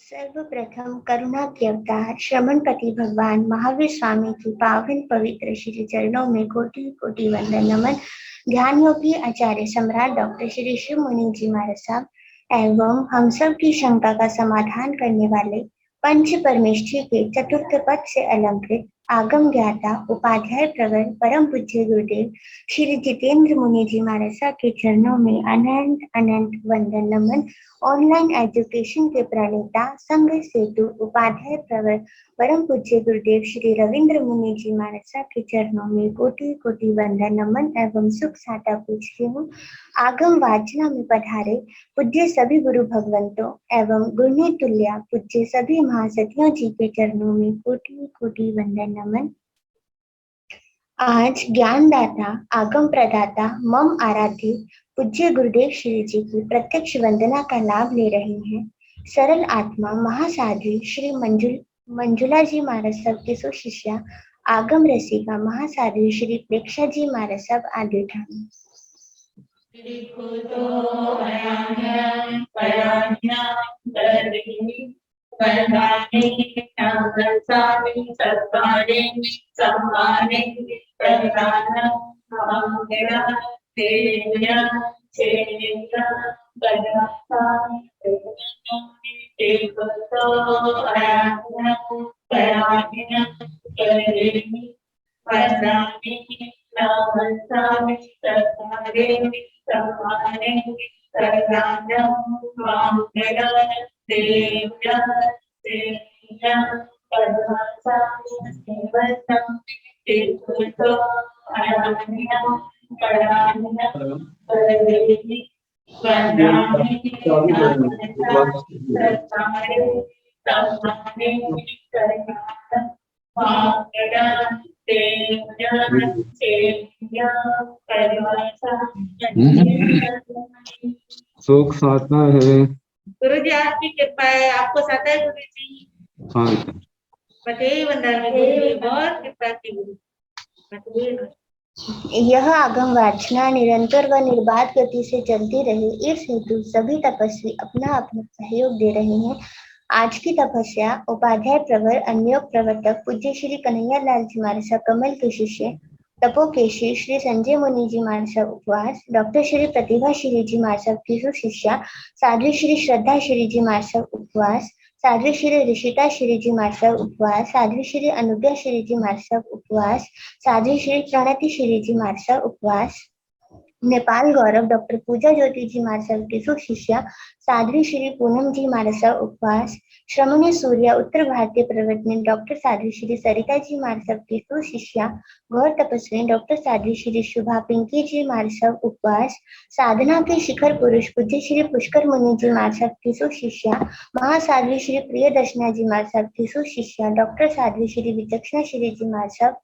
सर्वप्रथम करुणा के अवतार श्रमणपति भगवान महावीर स्वामी की पावन पवित्र श्री चरणों में कोटि कोटि वंदन नमन। ध्यान योगी आचार्य सम्राट डॉक्टर श्री शिव मुनि जी महाराज साहब एवं हम सब की शंका का समाधान करने वाले पंच परमेष्ठी के चतुर्थ पद से अलंकृत आगम ज्ञाता उपाध्याय प्रवर परम पूज्य गुरुदेव श्री जितेंद्र मुनि जी महाराज साहब के चरणों में अनंत अनंत वंदन नमन। ऑनलाइन एजुकेशन के प्रणेता संघ सेतु उपाध्याय प्रवर परम पूज्य गुरुदेव श्री रविंद्र मुनि जी महाराज साहब के चरणों में कोटि कोटि वंदन नमन एवं सुख साटा पूछती हूँ। आगम वाचना में पधारे पूज्य सभी गुरु भगवंतों एवं गुरुने तुल्या पूज्य सभी महासतियों जी के चरणों में कोटि कोटि वंदन नमन। आज ज्ञानदाता आगम प्रदाता मम आराध्य पूज्य गुरुदेव श्री जी की प्रत्यक्ष वंदना का लाभ ले रहे हैं सरल आत्मा महासाध्वी श्री मंजुला जी महाराज साहब के सुशिष्या आगम रसिका महासाध्वी श्री प्रेक्षा जी महाराज साहब आदि ठाम। सुख साता है गुरु जी, आपकी कृपा है, आपको साता है गुरु जी। हाँ बधाई वंदन गुरु जी, बहुत कृपा की गुरु। यह आगम वाचना निरंतर व निर्बाध गति से चलती रहे इस हेतु सभी तपस्वी अपना अपना सहयोग दे रहे हैं। आज की तपस्या उपाध्याय प्रवर अन्योग प्रवर्तक पूज्य श्री कन्हैया लाल जी महाराज साहब कमल के शिष्य तपोकेशी श्री संजय मुनि जी महाराज साहब उपवास डॉक्टर श्री प्रतिभा श्री जी महाराज साहब की शिष्या साध्वी श्री श्रद्धा श्री जी महाराज साहब उपवास साध्वी श्री ऋषिता श्री जी महाराज साहब उपवास साध्वी श्री अनुज्ञा श्री जी महाराज साहब उपवास साध्वी श्री प्रणति श्री जी महाराज साहब उपवास नेपाल गौरव डॉक्टर पूजा ज्योति जी महाराज साहब की सुशिष्या साध्वी श्री पूनम जी महाराज साहब उपवास श्रमणीय सूर्य उत्तर भारतीय प्रवर्तनी डॉक्टर साध्वी श्री सरिता जी महाराज साहब की सुशिष्या गौर तपस्वी डॉक्टर साध्वी श्री शुभा पिंकी जी महाराज साहब उपवास साधना के शिखर पुरुष पूज्य श्री पुष्कर मुनि जी महाराज साहब की सुशिष्या महासाध्वी श्री प्रिय दर्शना जी महाराज साहब की सुशिष्या डॉक्टर साध्वी श्री विचक्षणा श्री जी महाराज साहब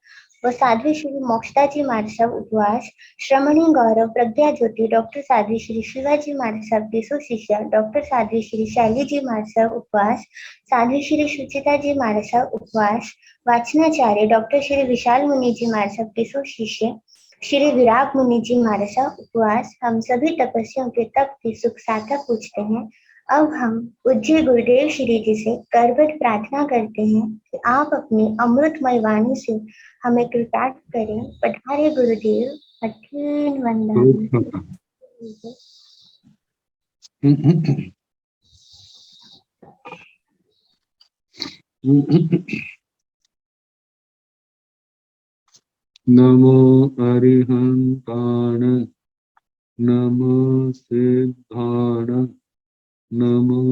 व साध्वी श्री मोक्षता जी महाराज साहब उपवास श्रमणी गौरव प्रज्ञा ज्योति डॉक्टर साध्वी श्री शिवाजी महाराज साहब की सुशिष्या डॉक्टर साध्वी श्री शैली जी महाराज साहब उपवास साध्वी श्री सुचिता जी महाराज साहब उपवास वाचनाचार्य डॉक्टर श्री विशाल मुनि जी महाराज साहब की सुशिष्य श्री विराग मुनि जी महाराज साहब उपवास। हम सभी तपस्वियों के तप की सुख सार्थक पूछते हैं। अब हम पूज्य गुरुदेव श्री जी से करबद्ध प्रार्थना करते हैं कि आप अपनी अमृतमय वाणी से हमें कृतार्थ करें। पधारे गुरुदेव, कठिन वंदन। नमो अरिहंताण नमो सिद्धाण नमो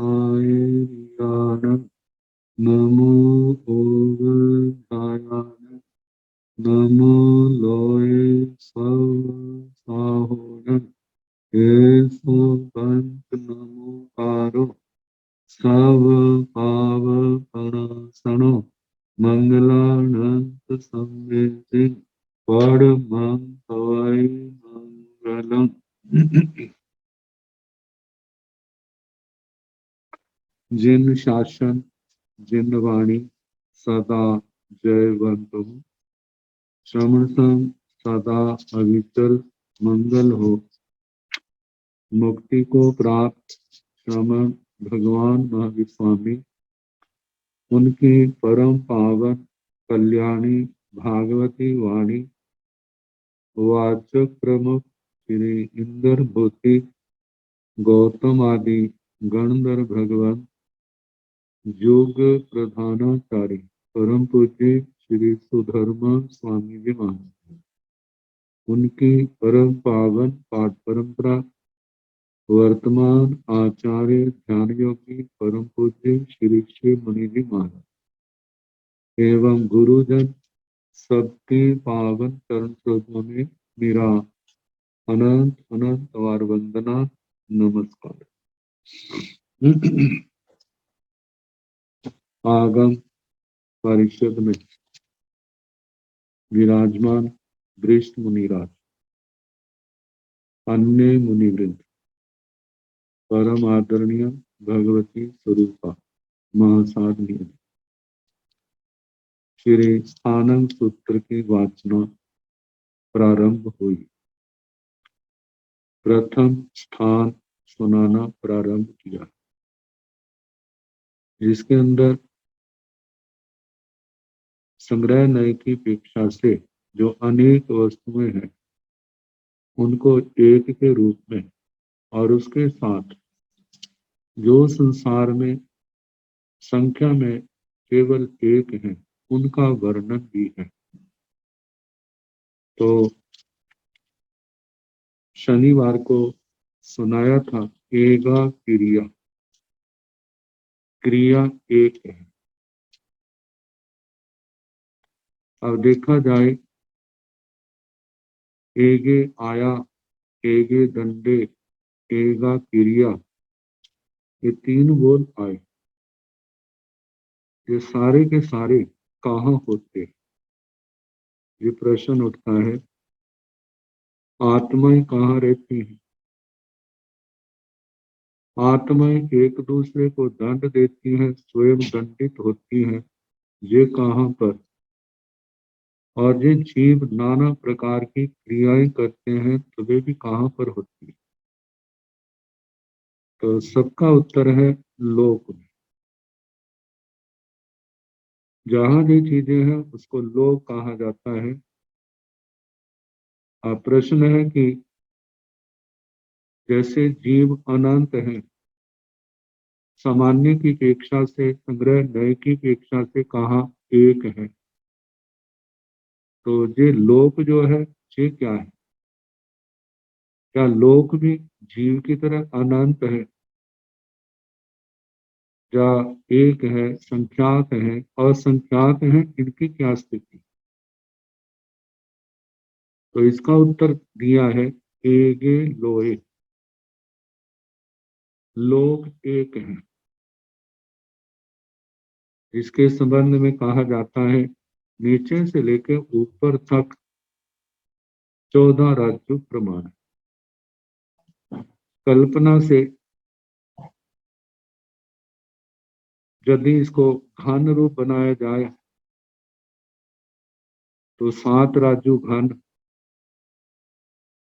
आयर्याण नमो ओवधायान नमो लोये सवसाहोन एसो बंत नमो कारो सब पाव परासनो मंगलानंत संवेदि परमं तवै मंगलम। जिन शासन जिन वाणी सदा जयवंत हो श्रवण सम सदा अविचल मंगल हो। मुक्ति को प्राप्त श्रवण भगवान महावीर स्वामी, उनकी परम पावन कल्याणी भागवती वाणी वाचक प्रमुख श्री इंद्र भूति गौतम आदि गणधर भगवान योग प्रधानाचार्य परम पूज्य श्री सुधर्मा स्वामी जी महाराज, उनकी परम पावन पाठ परंपरा वर्तमान आचार्य ध्यान योगी परम पूज्य श्री श्री मुनि जी महाराज एवं गुरुजन सबके पावन चरण स्रोतों में मेरा अनंत अनंत बार वंदना नमस्कार। आगम परिषद में विराजमान वरिष्ठ मुनिराज, अन्य मुनिवृंद, परम आदरणीय भगवती स्वरूपा महासाध्वी, श्री आनंद सूत्र की वाचना प्रारंभ हुई। प्रथम स्थान सुनाना प्रारंभ किया, जिसके अंदर संग्रह नय की अपेक्षा से जो अनेक वस्तुएं हैं उनको एक के रूप में और उसके साथ जो संसार में संख्या में केवल एक है उनका वर्णन भी है। तो शनिवार को सुनाया था एगा क्रिया, क्रिया एक है। अब देखा जाए एगे आया, एगे दंडे, एगा क्रिया, ये तीन बोल आए, ये सारे के सारे कहाँ होते? ये प्रश्न उठता है, आत्माएं कहाँ रहती हैं? आत्माएं एक दूसरे को दंड देती हैं, स्वयं दंडित होती हैं, ये कहाँ पर? और ये जीव नाना प्रकार की क्रियाएं करते हैं तो वे भी कहाँ पर होती है? तो सबका उत्तर है लोक में। जहां जो चीजें हैं उसको लोक कहा जाता है। अब प्रश्न है कि जैसे जीव अनंत हैं, सामान्य की अपेक्षा से, संग्रह नय की अपेक्षा से कहाँ एक है, तो ये लोक जो है ये क्या है? क्या लोक भी जीव की तरह अनंत है या एक है, संख्यात है, असंख्यात है? इनकी क्या स्थिति? तो इसका उत्तर दिया है एगे लोए, लोक एक है। इसके संबंध में कहा जाता है नीचे से लेकर ऊपर तक 14 राज्य प्रमाण। कल्पना से यदि इसको घन रूप बनाया जाए तो 7 राज्य घन,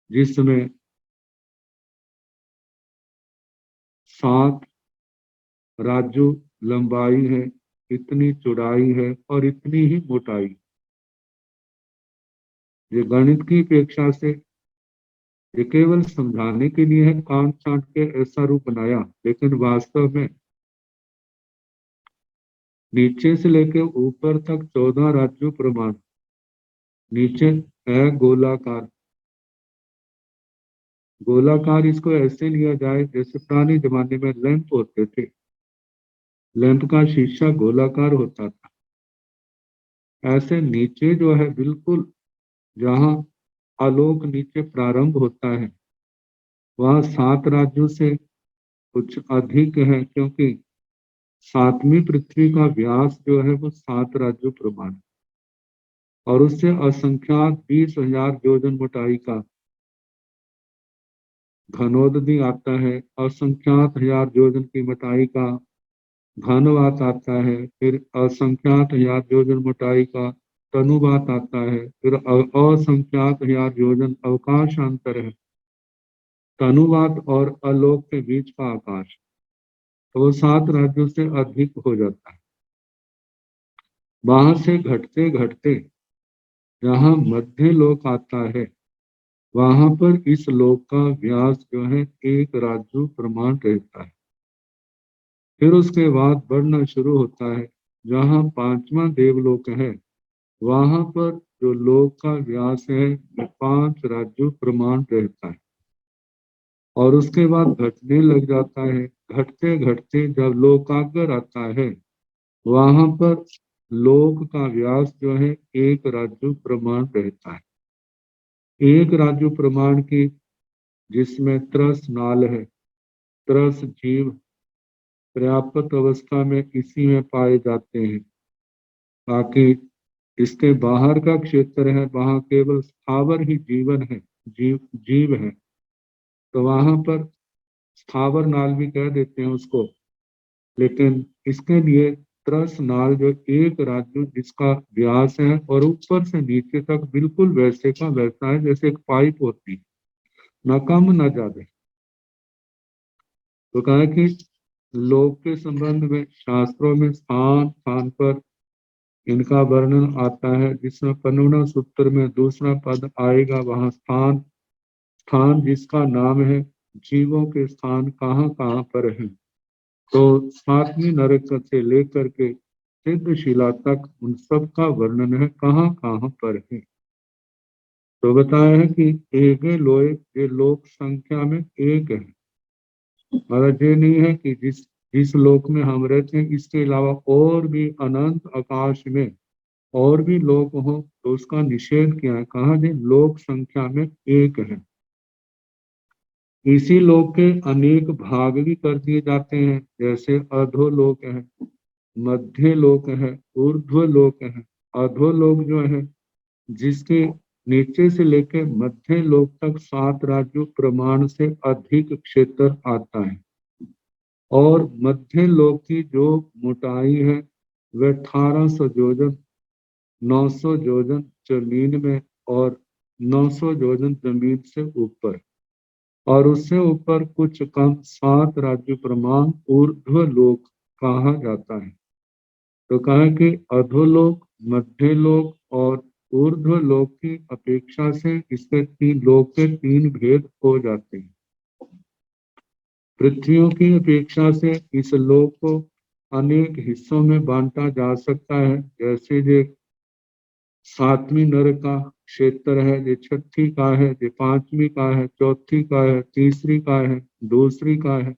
जिसमें 7 राज्य लंबाई है, इतनी चौड़ाई है और इतनी ही मोटाई। ये गणित की अपेक्षा से ये केवल समझाने के लिए है, काट छांट के ऐसा रूप बनाया, लेकिन वास्तव में नीचे से लेकर ऊपर तक 14 राज्यों प्रमाण। नीचे है गोलाकार, गोलाकार इसको ऐसे लिया जाए जैसे पुराने जमाने में लैंप होते थे, लैंप का शीशा गोलाकार होता था। ऐसे नीचे जो है बिल्कुल जहां आलोक नीचे प्रारंभ होता है वहां 7 राज्यों से कुछ अधिक है, क्योंकि 7वीं पृथ्वी का व्यास जो है वो 7 राज्यों प्रमाण, और उससे असंख्यात 20,000 योजन मोटाई का घनोदधि आता है, असंख्यात हजार योजन की मोटाई का घनवात आता है, फिर असंख्यात हजार योजन मोटाई का तनुवात आता है, फिर असंख्यात हजार योजन अवकाशांतर है, तनुवात और आलोक के बीच का आकाश। तो वो 7 राज्यों से अधिक हो जाता है। वहां से घटते घटते जहाँ मध्य लोक आता है, वहां पर इस लोक का व्यास जो है 1 राजू प्रमाण रहता है। फिर उसके बाद बढ़ना शुरू होता है, जहाँ 5वां देवलोक है, वहां पर जो लोक का व्यास है 5 राजू प्रमाण रहता है। और उसके बाद घटने लग जाता है। घटते घटते जब लोकाग्र आता है, वहां पर लोक का व्यास जो है 1 राजू प्रमाण रहता है। 1 राजू प्रमाण की, जिसमें त्रस नाल है, त्रस जीव पर्याप्त अवस्था में इसी में पाए जाते हैं। बाकी इसके बाहर का क्षेत्र है, वहां केवल स्थावर ही जीवन है, जीव है। तो वहां पर स्थावर नाल भी कह देते हैं उसको। लेकिन इसके लिए त्रस नाल जो 1 राज्य जिसका व्यास है और ऊपर से नीचे तक बिल्कुल वैसे का वैसा है जैसे एक पाइप होती है, न कम न ज्यादा। तो कहा कि लोक के संबंध में शास्त्रों में स्थान स्थान पर इनका वर्णन आता है, जिसमें 15वें सूत्र में दूसरा पद आएगा। वहां स्थान, स्थान जिसका नाम है, जीवों के स्थान कहाँ कहाँ पर है। तो 7वीं नरक से लेकर के सिद्धशिला तक उन सब का वर्णन है, कहाँ कहाँ पर है। तो बताया है कि एक लोए ये लोक संख्या में एक है। मतलब ये नहीं है कि जिस लोक में हम रहते हैं इसके अलावा और भी अनंत आकाश में और भी लोक हो, तो उसका निषेध किया है। कहा जी लोक संख्या में एक है। इसी लोक के अनेक भाग भी कर दिए जाते हैं, जैसे अधोलोक है, मध्य लोक है, ऊर्ध्व लोक है। अधोलोक जो है, जिसके नीचे से लेकर मध्य लोक तक 7 राज्यों प्रमाण से अधिक क्षेत्र आता है। और मध्य लोक की जो मोटाई है वह 1800 योजन, 900 योजन जमीन में और 900 योजन जमीन से ऊपर, और उससे ऊपर कुछ कम 7 राज्य प्रमाण ऊर्ध्व लोक कहा जाता है। तो कहा कि अधोलोक, मध्य लोक और ऊर्ध्व लोक की अपेक्षा से इसके 3 लोक के 3 भेद हो जाते हैं। पृथ्वियों की अपेक्षा से इस लोक को अनेक हिस्सों में बांटा जा सकता है। जैसे ये 7वीं नरक का क्षेत्र है, ये 6ठी का है, ये 5वीं का है, 4थी का है, तीसरी का है, दूसरी का है,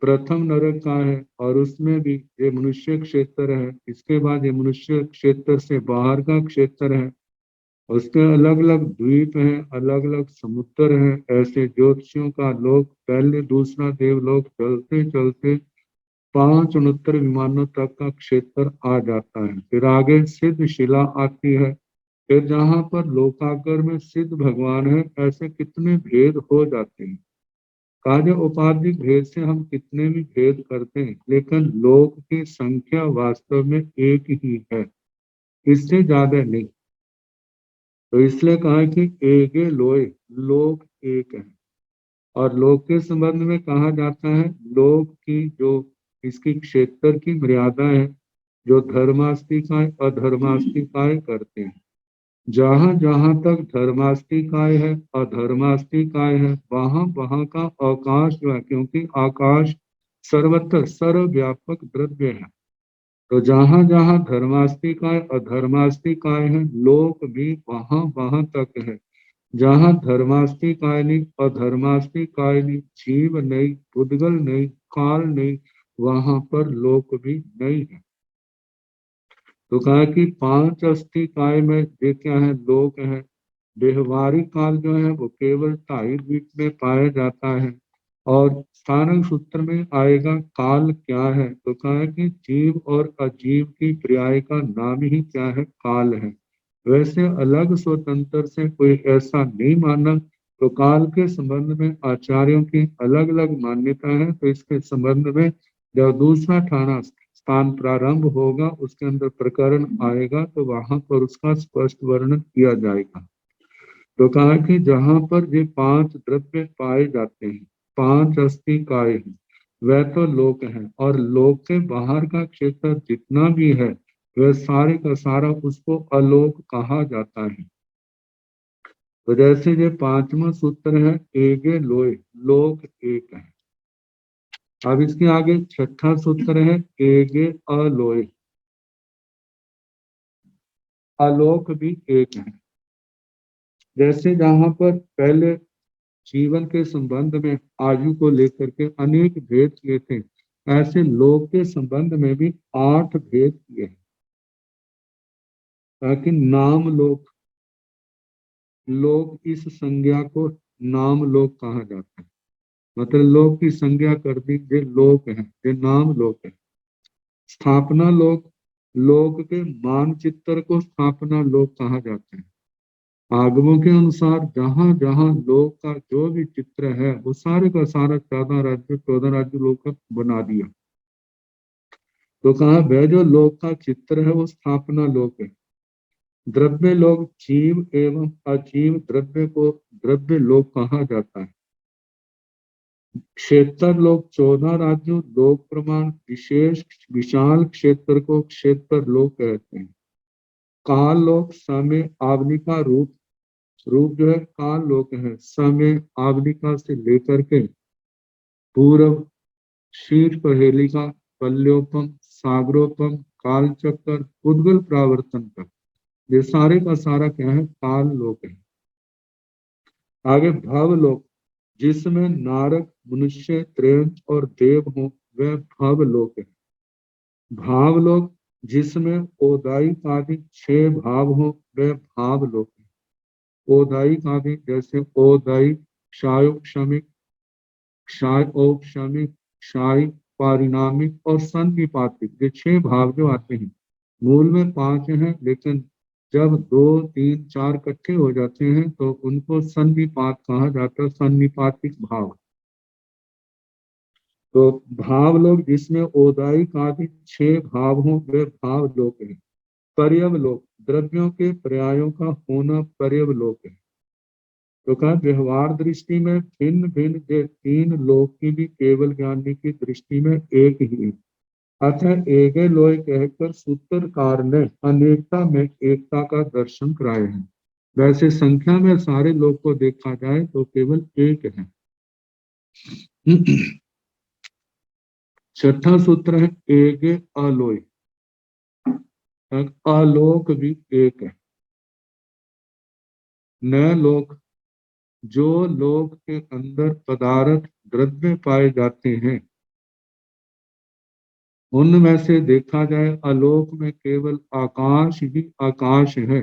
प्रथम नरक का है, और उसमें भी ये मनुष्य क्षेत्र है। इसके बाद ये मनुष्य क्षेत्र से बाहर का क्षेत्र है। उसके अलग अलग द्वीप हैं, अलग अलग समुद्र हैं। ऐसे ज्योतिषियों का लोक, पहले दूसरा देवलोक, चलते चलते 5 उन्नतर विमानों तक का क्षेत्र आ जाता है। फिर आगे सिद्ध शिला आती है। फिर जहाँ पर लोकाग्र में सिद्ध भगवान है, ऐसे कितने भेद हो जाते हैं। कार्य उपाधिक भेद से हम कितने भी भेद करते हैं, लेकिन लोक की संख्या वास्तव में एक ही है, इससे ज्यादा नहीं। तो इसलिए कहा कि एक लोय, लोक एक है। और लोक के संबंध में कहा जाता है, लोक की जो इसकी क्षेत्र की मर्यादा है, जो धर्मास्तिकाय अधर्मास्तिकाय करते हैं। जहां जहां तक धर्मास्तिकाय है, अधर्मास्तिकाय है, वहां वहां का अवकाश जो है, क्योंकि आकाश सर्वत्र सर्वव्यापक द्रव्य है। तो जहां जहां धर्मास्तिकाय अधर्मास्तिकाय है, लोक भी वहां वहां तक है। जहां धर्मास्तिकाय नहीं, अधर्मास्तिकाय नहीं, जीव नहीं, पुद्गल नहीं, काल नहीं, वहां पर लोक भी नहीं है। तो कहा कि 5 अस्तिकाय में ये क्या है, लोक है। व्यवहारिक काल जो है वो केवल 2.5 द्वीप में पाया जाता है। और स्थानक सूत्र में आएगा काल क्या है, तो कहा है कि जीव और अजीव की पर्याय का नाम ही क्या है, काल है। वैसे अलग स्वतंत्र से कोई ऐसा नहीं माना। तो काल के संबंध में आचार्यों की अलग अलग मान्यता है। तो इसके संबंध में जब दूसरा ठाना स्थान प्रारंभ होगा, उसके अंदर प्रकरण आएगा, तो वहां पर उसका स्पष्ट वर्णन किया जाएगा। तो कहा कि जहां पर ये 5 द्रव्य पाए जाते हैं, 5 अस्तिकाय हैं, वह तो लोक है, और लोक के बाहर का क्षेत्र जितना भी है वह सारे का सारा उसको अलोक कहा जाता है। तो जैसे ये पांचवा सूत्र है एगे लोय, लोक एक है। अब इसके आगे छठा सूत्र है एगे अलोय, आलोक भी एक है। जैसे जहां पर पहले जीवन के संबंध में आयु को लेकर के अनेक भेद किए थे, ऐसे लोक के संबंध में भी 8 भेद किए हैं। ताकि नाम लोक, लोक इस संज्ञा को नाम लोक कहा जाता है। मतलब लोक की संज्ञा कर दी, ये लोक है, ये नाम लोक है। स्थापना लोक, लोक के मानचित्र को स्थापना लोक कहा जाता है। आगमों के अनुसार जहां जहां लोक का जो भी चित्र है वो सारे का सारा 14 राज्य लोक का बना दिया। तो कहा वह जो लोक का चित्र है वो स्थापना लोक है। द्रव्य लोक जीव एवं अजीव द्रव्य को द्रव्य लोक कहा जाता है। क्षेत्र लोक 14 राज्यों लोक प्रमाण विशेष विशाल क्षेत्र को क्षेत्र लोक कहते हैं। काल लोक समय आवलिका रूप, रूप जो है काल लोक है, समय आवलिका से लेकर के पूर्व शीर्ष पहेलिका पल्योपम सागरोपम काल चक्कर उद्गल प्रावर्तन तक, ये सारे का सारा क्या है, काल लोक है। आगे भव लोक, जिसमें नारक मनुष्य त्रयंच और देव हो वह भव लोक है। भाव लोक, जिसमें ओदाई आदि 6 भाव हो वह भाव लोक है। ओदाई आदि जैसे ओदाई क्षायोक्षमिक, क्षाय औक्षमिक, क्षाय पारिणामिक और सन्निपातिक, ये 6 भाव जो आते हैं। मूल में 5 हैं, लेकिन जब 2 3 4 इकट्ठे हो जाते हैं तो उनको सन्निपात कहा जाता है, सन्निपातिक भाव। तो भाव लोक जिसमें ओदायिक आदि 6 भाव हो वे भाव लोक है। पर्यव लोक, द्रव्यों के पर्यायों का होना पर्यव लोक है। तो कहा व्यवहार दृष्टि में भिन्न भिन्न ये 3 लोक की भी केवल ज्ञानी की दृष्टि में एक ही है। अतः एके लोय कहकर सूत्रकार ने अनेकता में एकता का दर्शन कराए हैं। वैसे संख्या में सारे लोग को देखा जाए तो केवल एक है। छठा सूत्र है एके अलोय, आलोक भी एक है। न लोक, जो लोक के अंदर पदार्थ द्रव्य पाए जाते हैं उनमें से देखा जाए आलोक में केवल आकाश ही आकाश है।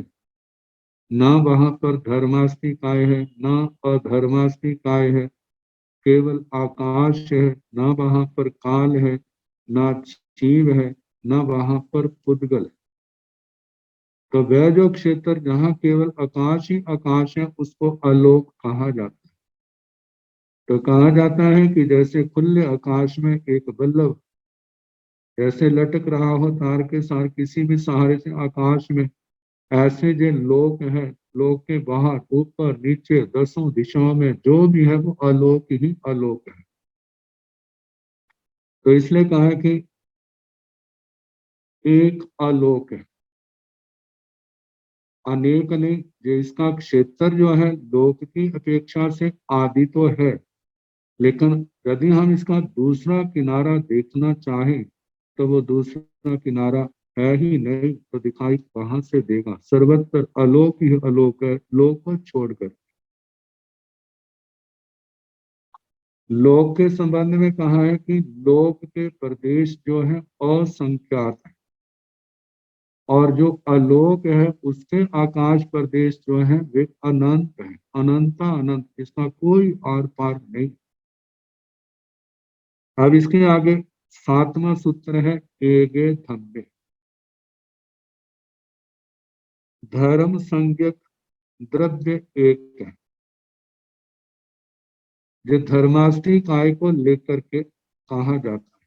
ना वहां पर धर्मास्तिकाय है, ना अधर्मास्तिकाय है, केवल आकाश है। ना वहां पर काल है, ना जीव है, ना वहां पर पुद्गल है। तो वह जो क्षेत्र जहाँ केवल आकाश ही आकाश है उसको आलोक कहा जाता है। तो कहा जाता है कि जैसे खुले आकाश में एक बल्लभ जैसे लटक रहा हो तार के सार किसी भी सहारे से आकाश में, ऐसे जो लोक है, लोक के बाहर ऊपर नीचे 10 दिशाओं में जो भी है वो आलोक ही आलोक है। तो इसलिए कहा है कि एक आलोक है, अनेक अनेक, जो इसका क्षेत्र जो है लोक की अपेक्षा से आदि तो है, लेकिन यदि हम इसका दूसरा किनारा देखना चाहें तो वो दूसरा किनारा है ही नहीं, तो दिखाई कहां से देगा। सर्वत्र आलोक ही आलोक है, लोक को छोड़कर। लोक के संबंध में कहा है कि लोक के प्रदेश जो है असंख्यात है, और जो आलोक है उसके आकाश प्रदेश जो है वे अनंत है, अनंता अनंत, इसका कोई आर पार नहीं। अब इसके आगे 7वां सूत्र है एगे धम्मे, धर्म संज्ञक द्रव्य एक है। जो धर्माष्टमी काय को लेकर के कहा जाता है,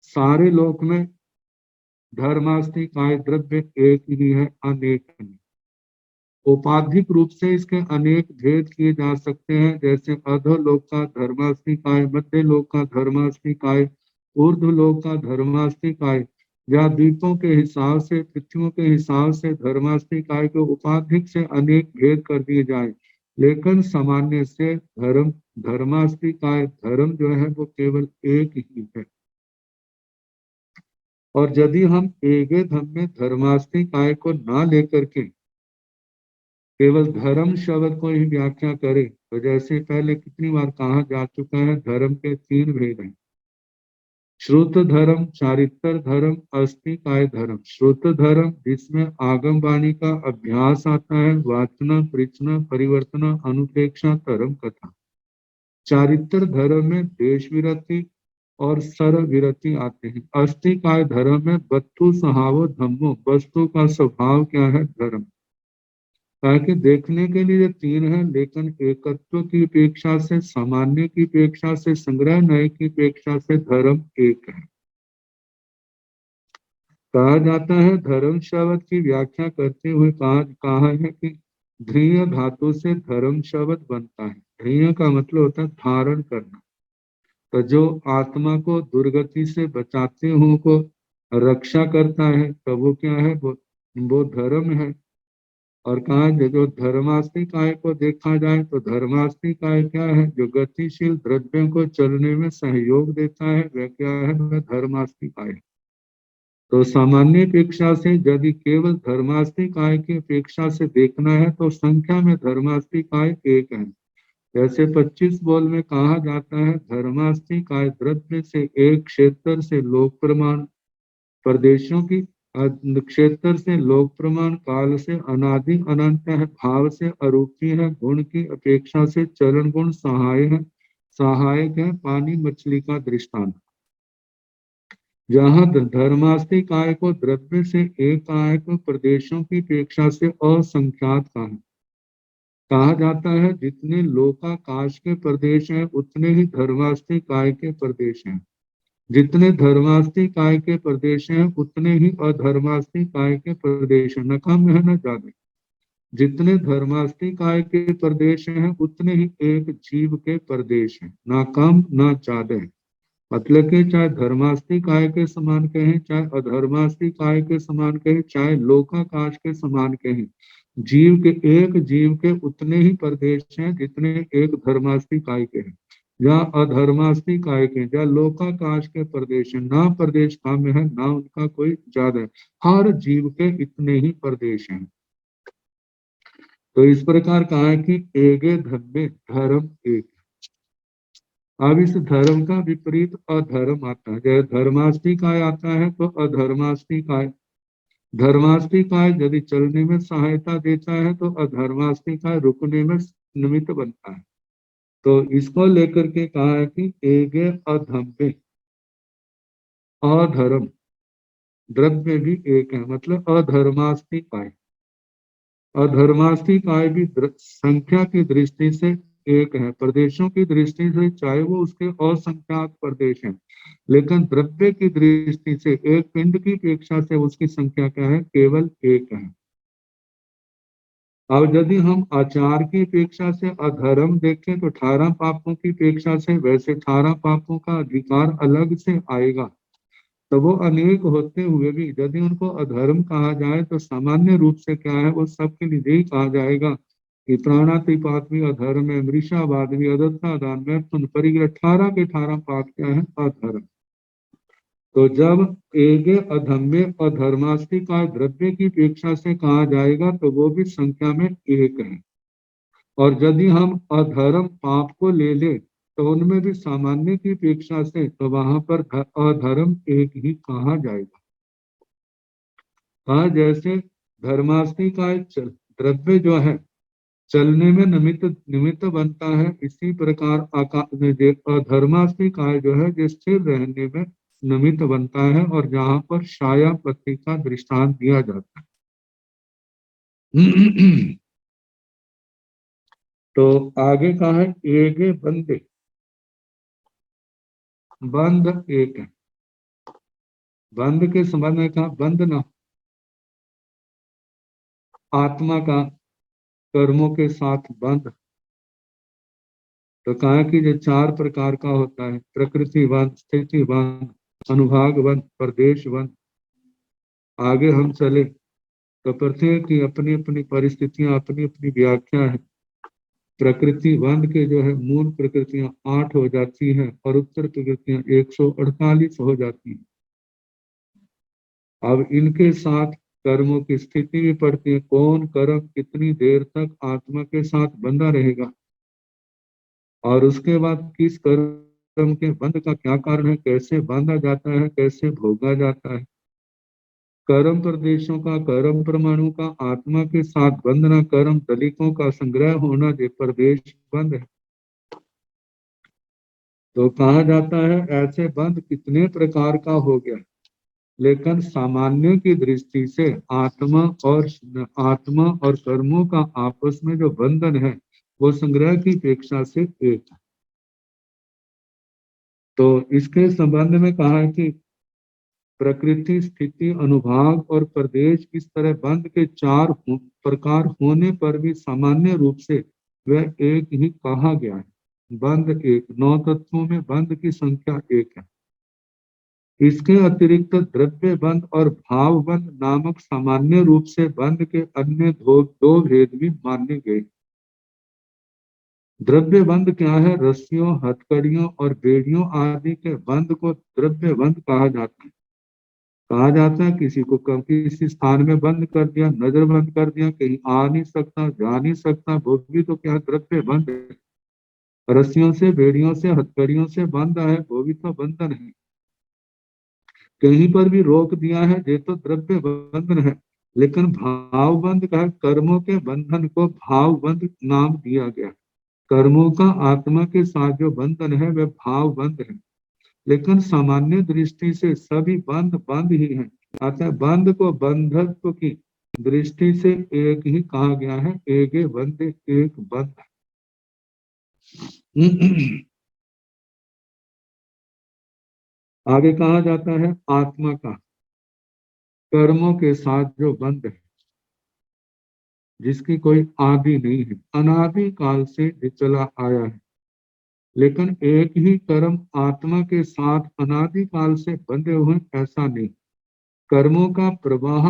सारे लोक में धर्माष्टमी काय द्रव्य एक ही है, अनेक नहीं। उपाधिक रूप से इसके अनेक भेद किए जा सकते हैं, जैसे अधोलोक का धर्मास्ति काय, मध्य लोक का धर्मास्ति काय, ऊर्ध्वलोक का धर्मास्ति काय, या द्वीपों के हिसाब से, पृथ्वियों के हिसाब से धर्मास्ति काय को उपाधिक से अनेक भेद कर दिए जाए, लेकिन सामान्य से धर्मास्ति काय धर्म जो है वो केवल एक ही है। और यदि हम एगे धम में धर्मास्ति काय को ना लेकर के केवल धर्म शब्द को ही व्याख्या करें, तो जैसे पहले कितनी बार कहा जा चुका है, धर्म के 3 भेद हैं, श्रुत धर्म, चारित्र धर्म, अस्ति काय धर्म। श्रुत धर्म जिसमें आगम वाणी का अभ्यास आता है, वाचना, प्रचना, परिवर्तना, अनुपेक्षा, धर्म कथा। चारित्र धर्म में देश विरति और सर विरति आते हैं। अस्ति काय धर्म में वस्तु स्वभाव धम्मो, वस्तु का स्वभाव क्या है, धर्म। ताकि देखने के लिए 3 है, लेकिन एकत्व की अपेक्षा से, सामान्य की अपेक्षा से, संग्रह नय की अपेक्षा से धर्म एक है। कहा जाता है, धर्म शब्द की व्याख्या करते हुए कहा है कि ध्रिय धातु से धर्म शब्द बनता है। ध्रिय का मतलब होता है धारण करना। तो जो आत्मा को दुर्गति से बचाते हुए को रक्षा करता है, तो वो क्या है, वो धर्म है। और कहा जो धर्मास्ति काय को देखा जाए तो धर्मास्ति काय क्या है, जो गतिशील द्रव्यों को चलने में सहयोग देता है, वह क्या है, वह धर्मास्ति काय। तो सामान्य अपेक्षा से यदि केवल धर्मास्ति काय की अपेक्षा से देखना है तो संख्या में धर्मास्ति काय एक है। जैसे 25 बोल में कहा जाता है, धर्मास्ति काय द्रव्य से एक, क्षेत्र से लोक प्रमाण, प्रदेशों की क्षेत्र से लोक प्रमाण, काल से अनादि अनंत है, भाव से अरूपी है, गुण की अपेक्षा से चलन गुण सहायक है, पानी मछली का दृष्टांत। जहाँ धर्मास्ति काय को द्रव्य से एक काय को प्रदेशों की अपेक्षा से असंख्यात कहा जाता है। जितने लोकाकाश के प्रदेश हैं उतने ही धर्मास्ति काय के प्रदेश हैं। जितने धर्मास्ति काय के प्रदेश हैं उतने ही अधर्मास्ति काय के प्रदेश हैं, न कम है न ज्यादा। जितने धर्मास्ति काय के प्रदेश हैं उतने ही एक जीव के प्रदेश हैं, ना कम ना ज्यादा। मतलब कि चाहे धर्मास्ति काय के समान कहें, चाहे अधर्मास्ति काय के समान कहें, चाहे लोकाकाश के समान कहें, एक जीव के उतने ही प्रदेश हैं जितने एक धर्मास्ति काय के हैं, या अधर्मास्ति काय के, या लोकाकाश के प्रदेश है। ना प्रदेश कम है ना उनका कोई ज्यादा है, हर जीव के इतने ही प्रदेश हैं। तो इस प्रकार कहा है कि एगे धर्मे धर्म एक। अब इस धर्म का विपरीत अधर्म आता है। जैसे धर्मास्ति काय आता है तो अधर्मास्ति काय। धर्मास्ति काय यदि चलने में सहायता देता है तो अधर्मास्ति काय रुकने में निमित्त बनता है। तो इसको लेकर के कहा है कि एगे अधम्मे, अधर्म द्रव्य भी एक है, मतलब अधर्मास्ति काय। अधर्मास्ति काय भी संख्या की दृष्टि से एक है, प्रदेशों की दृष्टि से चाहे वो उसके असंख्यात प्रदेश हैं, लेकिन द्रव्य की दृष्टि से एक पिंड की अपेक्षा से उसकी संख्या क्या है, केवल एक है। अब यदि हम आचार की अपेक्षा से अधर्म देखें तो 18 पापों की अपेक्षा से वैसे 18 पापों का अधिकार अलग से आएगा। तो वो अनेक होते हुए भी यदि उनको अधर्म कहा जाए तो सामान्य रूप से क्या है, वो सबके लिए यही कहा जाएगा कि प्राणातिपात भी अधर्म है, मृषावाद भी, अदत्ता दान, मैथुन, परिग्रह, 18 के 18 पाप क्या है, अधर्म। तो जब एगे अधम्य अधर्मास्ति का द्रव्य की अपेक्षा से कहा जाएगा तो वो भी संख्या में एक है। और यदि हम अधर्म पाप को ले ले तो उनमें भी सामान्य की अपेक्षा से तो वहां पर अधर्म एक ही कहा जाएगा। हाँ, जैसे धर्मास्ति का द्रव्य जो है चलने में निमित्त बनता है, इसी प्रकार अधर्मास्ति का जो है जो स्थिर रहने में निमित्त बनता है, और जहां पर छाया पति का दृष्टांत दिया जाता है। तो आगे कहा है एगे बंदे, बंद एक है। बंद के संबंध में कहा, बंद ना आत्मा का कर्मों के साथ बंध। तो कहा कि जो 4 प्रकार का होता है, प्रकृति बंध, स्थिति बंध, अनुभाग बंध, प्रदेश बंध। आगे हम चले तो प्रत्येक की अपनी अपनी परिस्थितियां, अपनी अपनी व्याख्या है। प्रकृति बंध के जो है मूल प्रकृतियां 8 हो जाती हैं और उत्तर प्रकृतियां 148 हो जाती हैं। अब इनके साथ कर्मों की स्थिति भी पड़ती है। कौन कर्म कितनी देर तक आत्मा के साथ बंधा रहेगा और उसके बाद किस कर्म के बंध का क्या कारण है, कैसे बांधा जाता है, कैसे भोगा जाता है। कर्म प्रदेशों का, कर्म परमाणु का आत्मा के साथ बंधना, कर्म दलिकों का संग्रह होना, जो प्रदेश बंध है। तो कहा जाता है ऐसे बंध कितने प्रकार का हो गया, लेकिन सामान्य की दृष्टि से आत्मा और कर्मों का आपस में जो बंधन है वो संग्रह की अपेक्षा से एक है। तो इसके संबंध में कहा है कि प्रकृति, स्थिति, अनुभाग और प्रदेश इस तरह बंध के 4 प्रकार होने पर भी सामान्य रूप से वह एक ही कहा गया है। बंध एक, 9 तत्वों में बंध की संख्या 1 है। इसके अतिरिक्त द्रव्य बंध और भाव बंध नामक सामान्य रूप से बंध के अन्य दो भेद भी माने गए। द्रव्य बंध क्या है? रस्सियों, हथकड़ियों और बेड़ियों आदि के बंध को द्रव्य बंध कहा जाता है। कहा जाता है किसी को किसी स्थान में बंद कर दिया, नजर बंद कर दिया, कहीं आ नहीं सकता, जा नहीं सकता, वो भी तो क्या द्रव्य बंध है। रस्सियों से, बेड़ियों से, हथकड़ियों से बंद है, वो भी तो बंधन है। कहीं पर भी रोक दिया है, ये तो द्रव्य बंधन है। लेकिन भाव बंध का, कर्मों के बंधन को भाव बंध नाम दिया गया। कर्मों का आत्मा के साथ जो बंधन है वह भाव बंध है। लेकिन सामान्य दृष्टि से सभी बंध बंध ही है। अतः बंध को बंधत्व की दृष्टि से एक ही कहा गया है। एके बंध, एक बंध। आगे कहा जाता है आत्मा का कर्मों के साथ जो बंध है, जिसकी कोई आदि नहीं है, अनादि काल से चला आया है। लेकिन एक ही कर्म आत्मा के साथ अनादि काल से बंधे हुए ऐसा नहीं। कर्मों का प्रवाह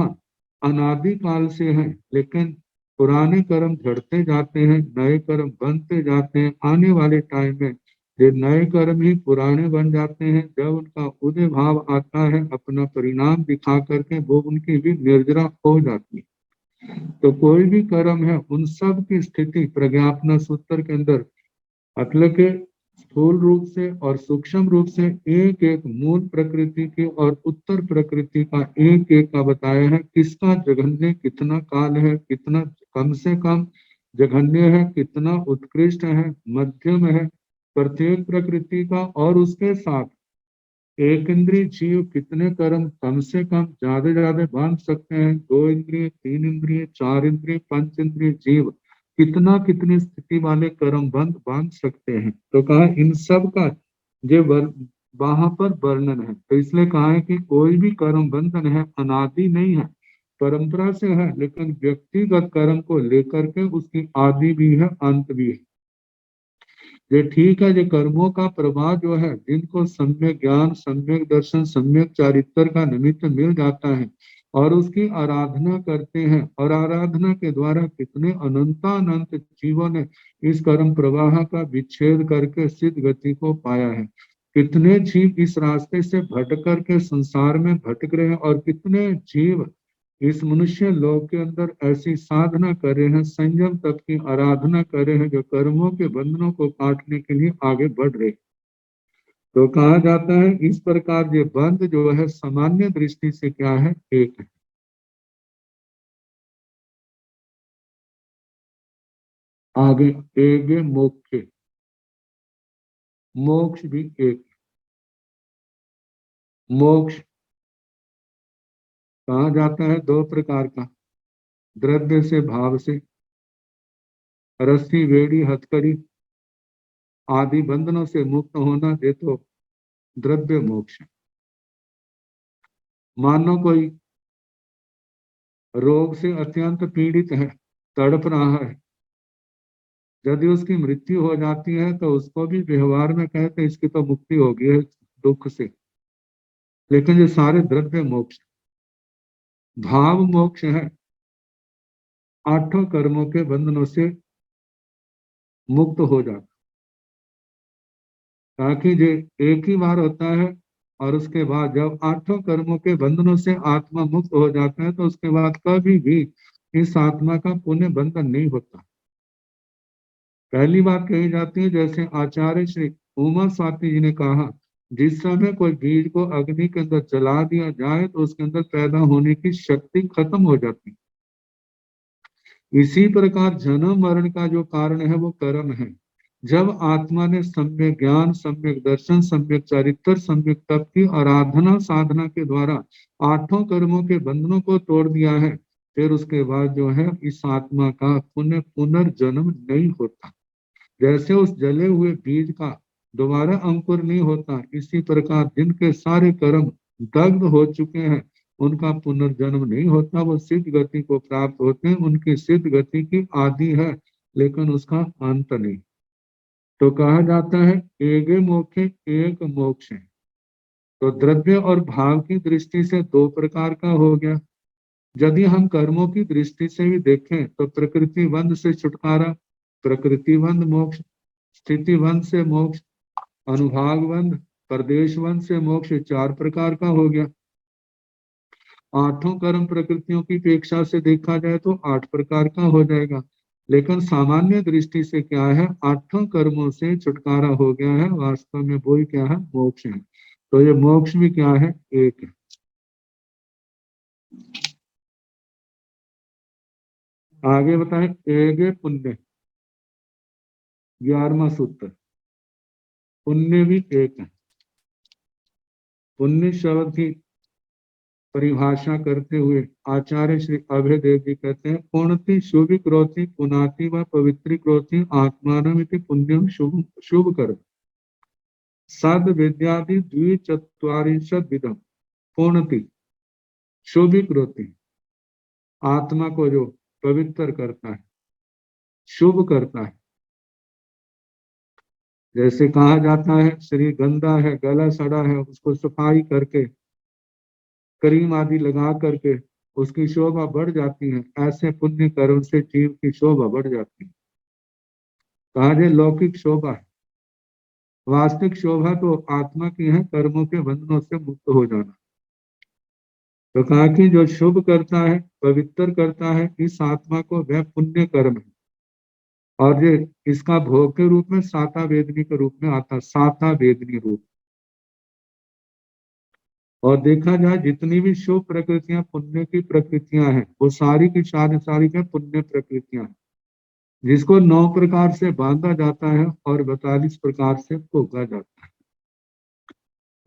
अनादि काल से है, लेकिन पुराने कर्म झड़ते जाते हैं, नए कर्म बनते जाते हैं। आने वाले टाइम में ये नए कर्म ही पुराने बन जाते हैं। जब उनका उदय भाव आता है, अपना परिणाम दिखा करके वो उनकी भी निर्जरा हो जाती है। तो कोई भी कर्म है, उन सब की स्थिति प्रज्ञापना सूत्र के अंदर मतलब के स्थूल रूप से और सूक्ष्म रूप से एक एक मूल प्रकृति की और उत्तर प्रकृति का एक एक का बताया है। किसका जघन्य कितना काल है, कितना कम से कम जघन्य है, कितना उत्कृष्ट है, मध्यम है प्रत्येक प्रकृति का। और उसके साथ एक इंद्रिय जीव कितने कर्म कम से कम ज्यादा बांध सकते हैं। 2 इंद्रिय, 3 इंद्रिय, 4 इंद्रिय, 5 इंद्रिय जीव कितनी स्थिति वाले कर्म बांध सकते हैं। तो कहा इन सब का ये वहां पर वर्णन है। तो इसलिए कहा है कि कोई भी कर्म बंधन है, अनादि नहीं है, परंपरा से है, लेकिन व्यक्तिगत कर्म को लेकर के उसकी आदि भी है, अंत भी है। ये ठीक है, ये कर्मों का प्रवाह जो है, जिनको सम्यक ज्ञान, सम्यक दर्शन, सम्यक चारित्र का निमित्त मिल जाता है और उसकी आराधना करते हैं, और आराधना के द्वारा कितने अनंतानंत जीवों ने इस कर्म प्रवाह का विच्छेद करके सिद्ध गति को पाया है। कितने जीव इस रास्ते से भटक करके संसार में भटक रहे हैं, और कितने जीव इस मनुष्य लोक के अंदर ऐसी साधना कर रहे हैं, संयम तप की आराधना कर रहे हैं, जो कर्मों के बंधनों को काटने के लिए आगे बढ़ रहे। तो कहा जाता है इस प्रकार ये बंध जो है सामान्य दृष्टि से क्या है, एक है। आगे एगे मोक्ष, मोक्ष भी एक। मोक्ष कहा जाता है 2 प्रकार का, द्रव्य से, भाव से। रस्सी, बेड़ी, हथकड़ी आदि बंधनों से मुक्त होना, ये तो द्रव्य मोक्ष है। मानो कोई रोग से अत्यंत पीड़ित है, तड़प रहा है, यदि उसकी मृत्यु हो जाती है तो उसको भी व्यवहार में कहते हैं इसकी तो मुक्ति हो गई है दुख से। लेकिन ये सारे द्रव्य मोक्ष, भाव मोक्ष है, आठों कर्मों के बंधनों से मुक्त हो जाता, ताकि ये एक ही बार होता है। और उसके बाद जब आठों कर्मों के बंधनों से आत्मा मुक्त हो जाता है तो उसके बाद कभी भी इस आत्मा का पुण्य बंधन नहीं होता। पहली बात कही जाती है, जैसे आचार्य श्री उमा स्वाति जी ने कहा, जिस समय कोई बीज को अग्नि के अंदर जला दिया जाए तो उसके अंदर पैदा होने की शक्ति खत्म हो जाती है। इसी प्रकार जन्म मरण का जो कारण है वो कर्म है। जब आत्मा ने सम्यक ज्ञान, सम्यक दर्शन, सम्यक चरित्र, सम्यक तप की आराधना साधना के द्वारा आठों कर्मों के बंधनों को तोड़ दिया है, फिर उसके बाद जो है इस आत्मा का पुनर्जन्म नहीं होता। जैसे उस जले हुए बीज का दोबारा अंकुर नहीं होता, इसी प्रकार जिनके सारे कर्म दग्ध हो चुके हैं उनका पुनर्जन्म नहीं होता, वो सिद्ध गति को प्राप्त होते हैं। उनकी सिद्ध गति की आदि है लेकिन उसका अंत नहीं। तो कहा जाता है एगे मोक्षे एक मोक्ष है। तो द्रव्य और भाव की दृष्टि से दो प्रकार का हो गया। यदि हम कर्मों की दृष्टि से भी देखें तो प्रकृति बंध से छुटकारा, प्रकृति बंध मोक्ष, स्थिति बंध से मोक्ष, अनुभाग बंध, प्रदेश बंध से मोक्ष, चार प्रकार का हो गया। आठों कर्म प्रकृतियों की अपेक्षा से देखा जाए तो 8 प्रकार का हो जाएगा। लेकिन सामान्य दृष्टि से क्या है, आठों कर्मों से छुटकारा हो गया है, वास्तव में वही क्या है, मोक्ष है। तो ये मोक्ष भी क्या है, एक है। आगे बताएं, एगे पुण्य, 11वां सूत्र। पुण्य भी एक है। पुण्य शब्द की परिभाषा करते हुए आचार्य श्री अभय देव जी कहते हैं, पुण्यति शुभ क्रोति पुनाति व पवित्री क्रोति आत्मानमिति पुण्यम शुभ शुभ कर्म सद विद्यादि द्विचत्वारिंशत् विधम। पुण्यति शुभ क्रोति, आत्मा को जो पवित्र करता है, शुभ करता है। जैसे कहा जाता है शरीर गंदा है, गला सड़ा है, उसको सफाई करके क्रीम आदि लगा करके उसकी शोभा बढ़ जाती है, ऐसे पुण्य कर्म से जीव की शोभा बढ़ जाती है। कहा जाए लौकिक शोभा है, वास्तविक शोभा तो आत्मा की है, कर्मों के बंधनों से मुक्त हो जाना। तो कहा कि जो शुभ करता है, पवित्र करता है, इस आत्मा को वह पुण्य कर्म है। और ये इसका भोग के रूप में साता वेदनी के रूप में आता, साता वेदनी रूप। और देखा जाए जितनी भी शुभ प्रकृतियां पुण्य की प्रकृतियां हैं, वो सारी की सारी क्या पुण्य प्रकृतियां हैं, जिसको 9 प्रकार से बांधा जाता है और 42 प्रकार से भोगा जाता है।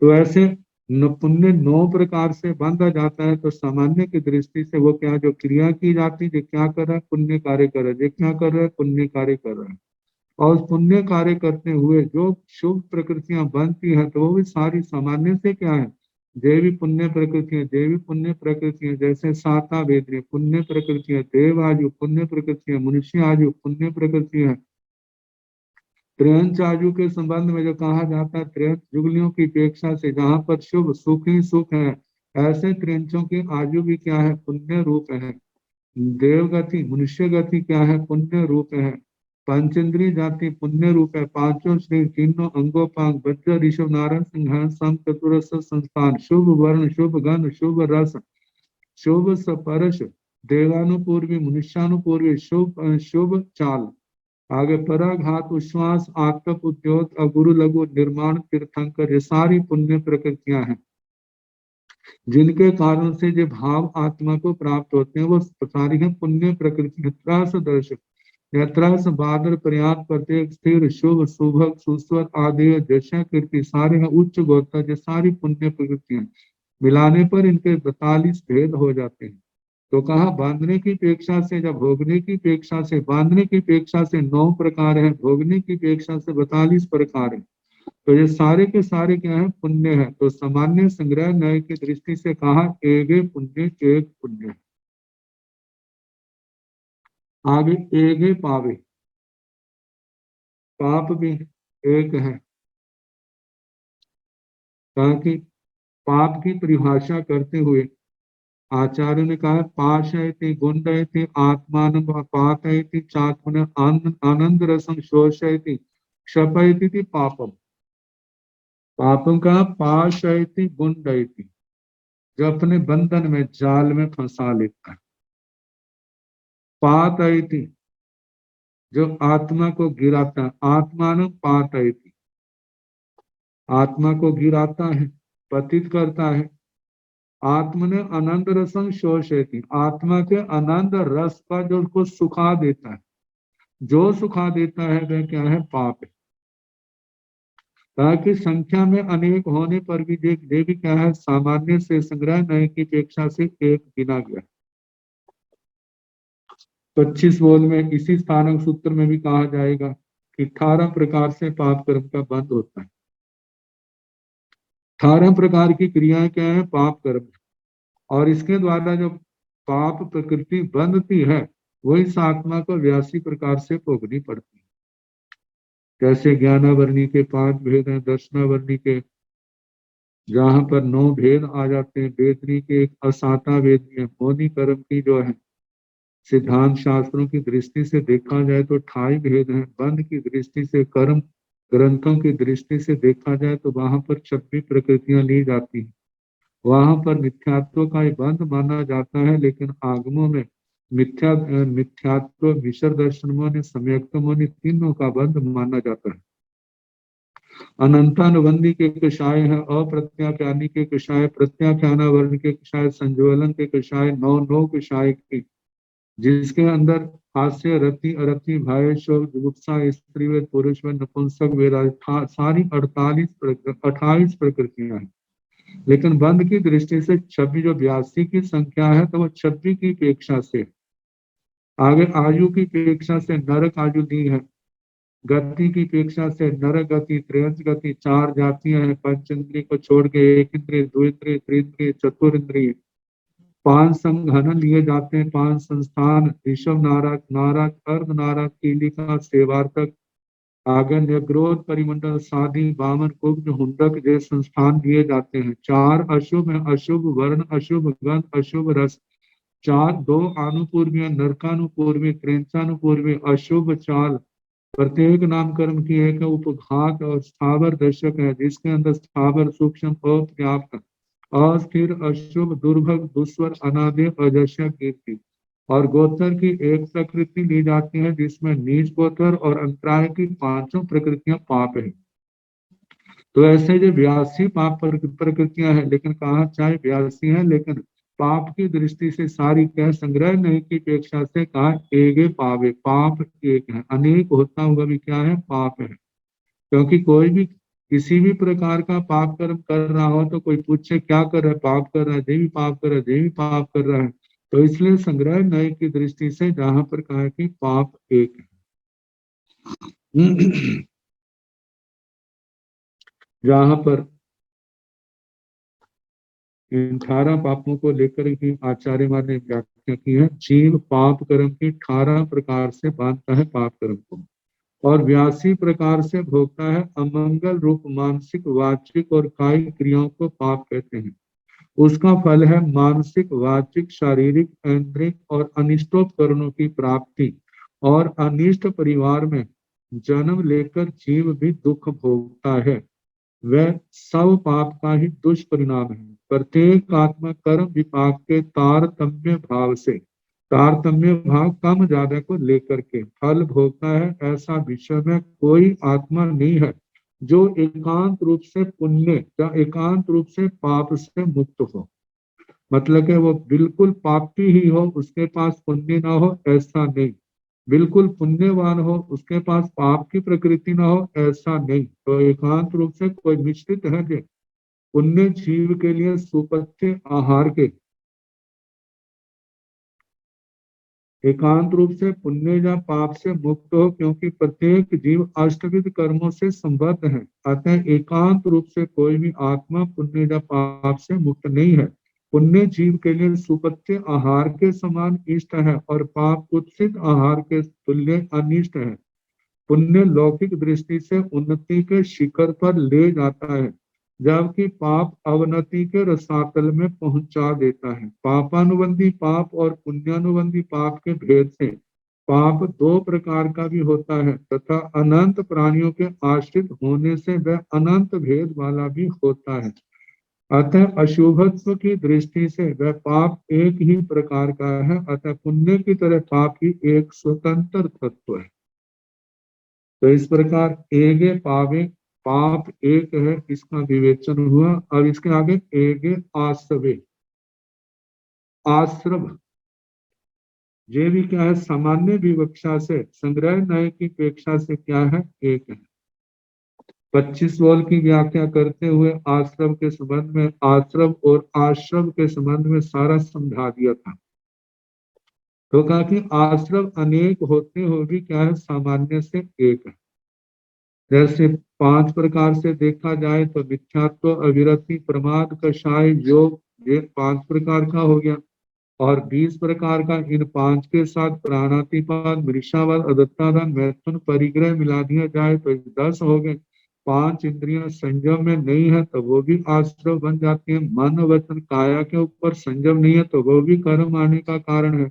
तो ऐसे पुण्य 9 प्रकार से बांधा जाता है। तो सामान्य की दृष्टि से वो क्या, जो क्रिया की जाती है, क्या कर रहा है, पुण्य कार्य कर रहा है, ये क्या कर रहा है, पुण्य कार्य कर रहा है। और उस पुण्य कार्य करते हुए जो शुभ प्रकृतियां बनती है, तो वो भी सारी सामान्य से क्या है, देवी पुण्य प्रकृतियां, देवी पुण्य प्रकृतियां। जैसे साता वेदनी पुण्य प्रकृतियां, देव आयु पुण्य प्रकृतियां, मनुष्य आयु पुण्य प्रकृतियां। त्रियंच आयु के संबंध में जो कहा जाता है, त्रियंच जुगलियों की अपेक्षा से जहां पर शुभ सुख ही सुख है, ऐसे त्रियंचों की आयु भी क्या है, पुण्य रूप है। देव गति, मनुष्य गति क्या है, पुण्य रूप है। पंचेंद्रिय जाति पुण्य रूप है। पांचों शरीर, तीनों अंगोपांग, वज्र ऋषभ नारायण सिंह सम चतुरस संस्थान, शुभ वर्ण, शुभ गंध, शुभ रस, शुभ स्पर्श, देवानुपूर्वी, मनुष्यानुपूर्वी, शुभ शुभ चाल। आगे पराघात, उच्छ्वास, आत्मक उद्योग, अगुरु लघु निर्माण, तीर्थंकर, ये सारी पुण्य प्रकृतियां हैं, जिनके कारण से जो भाव आत्मा को प्राप्त होते हैं, वो सारी है पुण्य प्रकृति। त्रास दर्श, त्रास बादर प्रयात प्रत्येक स्थिर शुभ शुभक सुस्वर आदि दशा कीर्ति, सारे हैं उच्च गोत्र, ये सारी पुण्य प्रकृतियां। मिलाने पर इनके 42 भेद हो जाते हैं। तो कहा बांधने की अपेक्षा से, जब भोगने की अपेक्षा से, बांधने की अपेक्षा से 9 प्रकार है, भोगने की अपेक्षा से 42 प्रकार है। तो ये सारे के सारे क्या है, पुण्य है। तो सामान्य संग्रह न्याय की दृष्टि से कहा एगे पुण्य एक पुण्य। आगे एगे पावे, पाप भी एक है। ताकि पाप की परिभाषा करते हुए आचार्य ने कहा पाशयति गुंडयति आत्मान पातयति चात्मन आनंद रसम शोषयति क्षपयति पापम। पापम का पाशयति गुंडयति, जो अपने बंधन में जाल में फंसा लेता है। पातयति, जो आत्मा को गिराता है। आत्मान पातयति, आत्मा को गिराता है, पतित करता है। आत्मा ने आनंद रसम शोषयति, आत्मा के आनंद रस का जो उसको सुखा देता है, जो सुखा देता है वह क्या है? पाप है। ताकि संख्या में अनेक होने पर भी देवी क्या है? सामान्य से संग्रह नए की अपेक्षा से एक गिना गया। 25 बोल में इसी स्थानक सूत्र में भी कहा जाएगा कि 18 प्रकार से पाप कर्म का बंध होता है। 18 प्रकार की क्रियाएं क्या है? पाप कर्म। और इसके द्वारा जो पाप प्रकृति बंधती है वही इस आत्मा को 82 प्रकार से भोगनी पड़ती है। जैसे ज्ञानावरणी के 5 भेद हैं, दर्शनावरणी के जहां पर 9 भेद आ जाते हैं, वेदनी के एक असाता वेदनी है। मौनी कर्म की जो है सिद्धांत शास्त्रों की दृष्टि से देखा जाए तो 28 भेद हैं। बंध की दृष्टि से, कर्म ग्रंथों की दृष्टि से देखा जाए तो वहां पर 26 प्रकृतियां ली जाती हैं। वहां पर मिथ्यात्व का ही बंध माना जाता है, लेकिन आगमों में मिथ्यात्व विशर दर्शनों ने सम्यक्तमों ने तीनों का बंध माना जाता है। अनंतानुबंधी के कषाय है, अप्रत्याख्यानी के कषाय, प्रत्याख्यानावर्ण के कषाय, संज्वलन के कषाय, नौ कषाय की, जिसके अंदर हास्य, रति, अरति, भय, शोक, जुगुप्सा, स्त्रीवेद, पुरुष वेद, नपुंसक वेद, सारी 28 प्रकृतियां हैं। लेकिन बंध की दृष्टि से 26 जो 82 की संख्या है तो वो 26 की अपेक्षा से आगे आयु की अपेक्षा से नरक आयु दी है। गति की अपेक्षा से नरक गति, त्रयंच गति, 4 जातियां हैं। पंच इंद्रिय को छोड़ के एक इंद्रिय, दो इंद्रिय, त्रिंद्रिय, चतुर इंद्रिय। 5 संघनन लिए जाते हैं, 5 संस्थान, ऋषभ नारक, नारक, अर्ध नारक, कीलिका, सेवार्थक, आगन्य, ग्रोध, परिमंडल, साधी, बामन, कुब्ज, हुंडक जैसे संस्थान दिए जाते हैं। 4 अशुभ है, अशुभ वर्ण, अशुभ गंध, अशुभ रस। 4 2 अनुपूर्वी, नरकानुपूर्वी, त्रेंचानुपूर्वी, अशुभ चाल। प्रत्येक नामकर्म की एक उपघात और स्थावर दशक है, जिसके अंदर स्थावर, सूक्ष्म, अपर्याप्त, अस्थिर, अशुभ, दुर्भग, दुस्वर, अनादि, अजस्य, कीर्ति। और गोत्र की एक प्रकृति ली जाती है, जिसमें नीच गोत्र और अंतराय की 5 प्रकृतियां पाप है। तो ऐसे जो 82 पाप प्रकृतियां हैं, लेकिन कहा चाहे 82 है, लेकिन पाप की दृष्टि से सारी क्या संग्रह नहीं की अपेक्षा से कहा एक पावे, पाप एक है। अनेक होता हुआ भी क्या है? पाप है। क्योंकि कोई भी किसी भी प्रकार का पाप कर्म कर रहा हो तो कोई पूछे क्या कर रहा है? पाप कर रहा है, देवी पाप कर रहा है, देवी पाप कर रहा है। तो इसलिए संग्रह नय की दृष्टि से जहां पर कहा कि पाप एक है। जहां पर इन 18 पापों को लेकर ही आचार्य ने व्याख्या की है। जीव पाप कर्म की 18 प्रकार से बांधता है पाप कर्म को, और 82 प्रकार से भोगता है अमंगल रूप मानसिक, वाचिक और कायिक क्रियाओं को पाप कहते हैं। उसका फल है मानसिक, वाचिक, शारीरिक, ऐन्द्रिक और अनिष्टोपकरणों की प्राप्ति, और अनिष्ट परिवार में जन्म लेकर जीव भी दुख भोगता है। वह सब पाप का ही दुष्परिणाम है। प्रत्येक आत्मा कर्म विपाक के तारतम्य भाव से, तारतम्य भाव कम ज्यादा को लेकर के फल भोगता है। ऐसा विश्व में कोई आत्मा नहीं है जो एकांत रूप से पुण्य या एकांत रूप से पाप से मुक्त हो। मतलब कि वो बिल्कुल पापी ही हो, उसके पास पुण्य ना हो, ऐसा नहीं। बिल्कुल पुण्यवान हो, उसके पास पाप की प्रकृति ना हो, ऐसा नहीं। तो एकांत रूप से कोई मिश्रित है जो पुण्य जीव के लिए सुपथ्य आहार के, एकांत रूप से पुण्य या पाप से मुक्त हो, क्योंकि प्रत्येक जीव अष्टविध कर्मों से संबद्ध है। अतः एकांत रूप से कोई भी आत्मा पुण्य या पाप से मुक्त नहीं है। पुण्य जीव के लिए सुपथ्य आहार के समान इष्ट है, और पाप कुत्सित आहार के तुल्य अनिष्ट है। पुण्य लौकिक दृष्टि से उन्नति के शिखर पर ले जाता है, जबकि पाप अवनति के रसातल में पहुंचा देता है। पापानुबंधी पाप और पुण्यानुबंधी पाप के भेद से पाप दो प्रकार का भी होता है तथा अनंत प्राणियों के आश्रित होने से वह अनंत भेद वाला भी होता है। अतः अशुभत्व की दृष्टि से वह पाप एक ही प्रकार का है, अतः पुण्य की तरह पाप ही एक स्वतंत्र तत्व है। तो इस प्रकार एगे पावे पाप एक है, इसका विवेचन हुआ। अब इसके आगे एगे आश्रवे आश्रव, ये भी क्या है, सामान्य विवक्षा से संग्रह न्याय की अपेक्षा से क्या है, एक है। 25 वोल की व्याख्या करते हुए आश्रम के संबंध में, आश्रम और आश्रम के संबंध में सारा समझा दिया था। तो कहा कि आश्रम अनेक होते हुए भी क्या है, सामान्य से एक है। जैसे 5 प्रकार से देखा जाए तो मिथ्यात्व, अविरति, प्रमाद, कषाय, योग, ये 5 प्रकार का हो गया। और 20 प्रकार का इन 5 के साथ प्राणातिपात, मृषावाद, अदत्तादान, मैथुन, परिग्रह मिला दिया जाए तो 10 हो गए। 5 इंद्रियां संयम में नहीं है तो वो भी आश्रव बन जाती है। मन, वचन, काया के ऊपर संयम नहीं है तो वो भी कर्म आने का कारण है।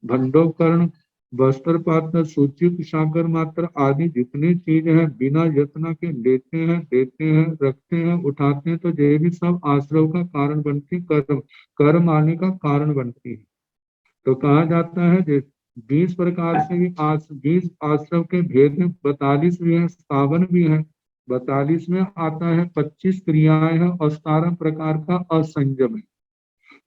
भंडोपकरण, वस्त्र, पात्र, सूची, सागर मात्र आदि जितनी चीज है बिना यत्न के लेते हैं, देते हैं, रखते हैं, उठाते हैं, तो ये भी सब आश्रव का कारण बनती, कर्म आने का कारण बनती है। तो कहा जाता है कि 20 प्रकार से भी 20 आश्रव के भेद में 42 भी है, 57 भी है। 42 में आता है 25 क्रियाएं हैं और 17 प्रकार का असंयम है।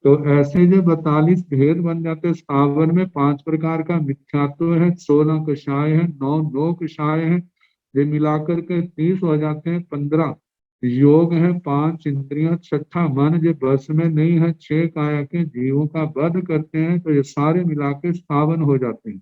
तो ऐसे जो 42 भेद बन जाते हैं। 57 में 5 प्रकार का मिथ्यात्व है, 16 कषाय है, 9 कषाय है, ये मिलाकर के 30 हो जाते हैं। 15 योग है, 5 इंद्रियां, छठा मन जो बस में नहीं है, 6 काया के जीवों का वध करते हैं, तो ये सारे मिला के 57 हो जाते हैं।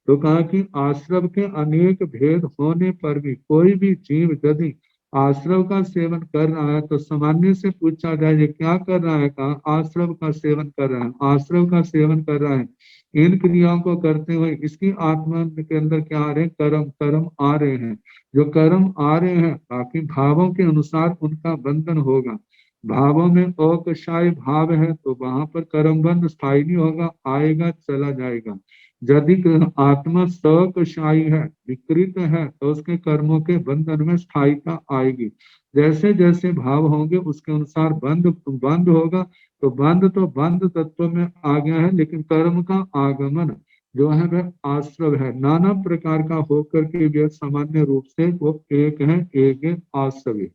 तो कहा कि आश्रव के अनेक भेद होने पर भी कोई भी जीव यदि आश्रव का सेवन कर रहा है तो सामान्य से पूछा जाए ये क्या कर रहा है, कहा आश्रव का सेवन कर रहा है, आश्रव का सेवन कर रहा है। इन क्रियाओं को करते हुए इसकी आत्मा के अंदर क्या आ रहे हैं, कर्म आ रहे हैं। जो कर्म आ रहे हैं बाकी भावों के अनुसार उनका बंधन होगा। भावों में अकषाय भाव है तो वहां पर कर्म बंध स्थायी नहीं होगा, आएगा चला जाएगा। यदि आत्मा सकषायी है, विकृत है, तो उसके कर्मों के बंधन में स्थायिता आएगी। जैसे जैसे भाव होंगे उसके अनुसार बंध होगा। तो बंध तत्व में आ गया है, लेकिन कर्म का आगमन जो है वह आश्रव है। नाना प्रकार का होकर के भी सामान्य रूप से वो एक है, एक है आश्रव।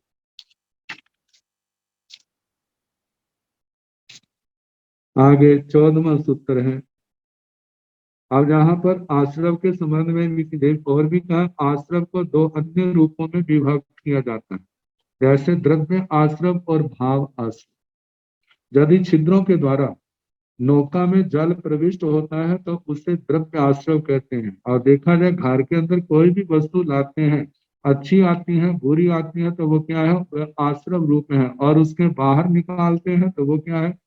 आगे 14वां सूत्र है। अब यहाँ पर आश्रव के संबंध में भी और भी कहा, आश्रव को 2 अन्य रूपों में विभक्त किया जाता है, जैसे द्रव्य आश्रव और भाव आश्रव। यदि छिद्रों के द्वारा नौका में जल प्रविष्ट होता है तो उसे द्रव्य आश्रव कहते हैं। और देखा जाए घर के अंदर कोई भी वस्तु लाते हैं, अच्छी आती है, बुरी आती है, तो वो क्या है, वह आश्रव रूप है। और उसके बाहर निकालते हैं तो वो क्या है,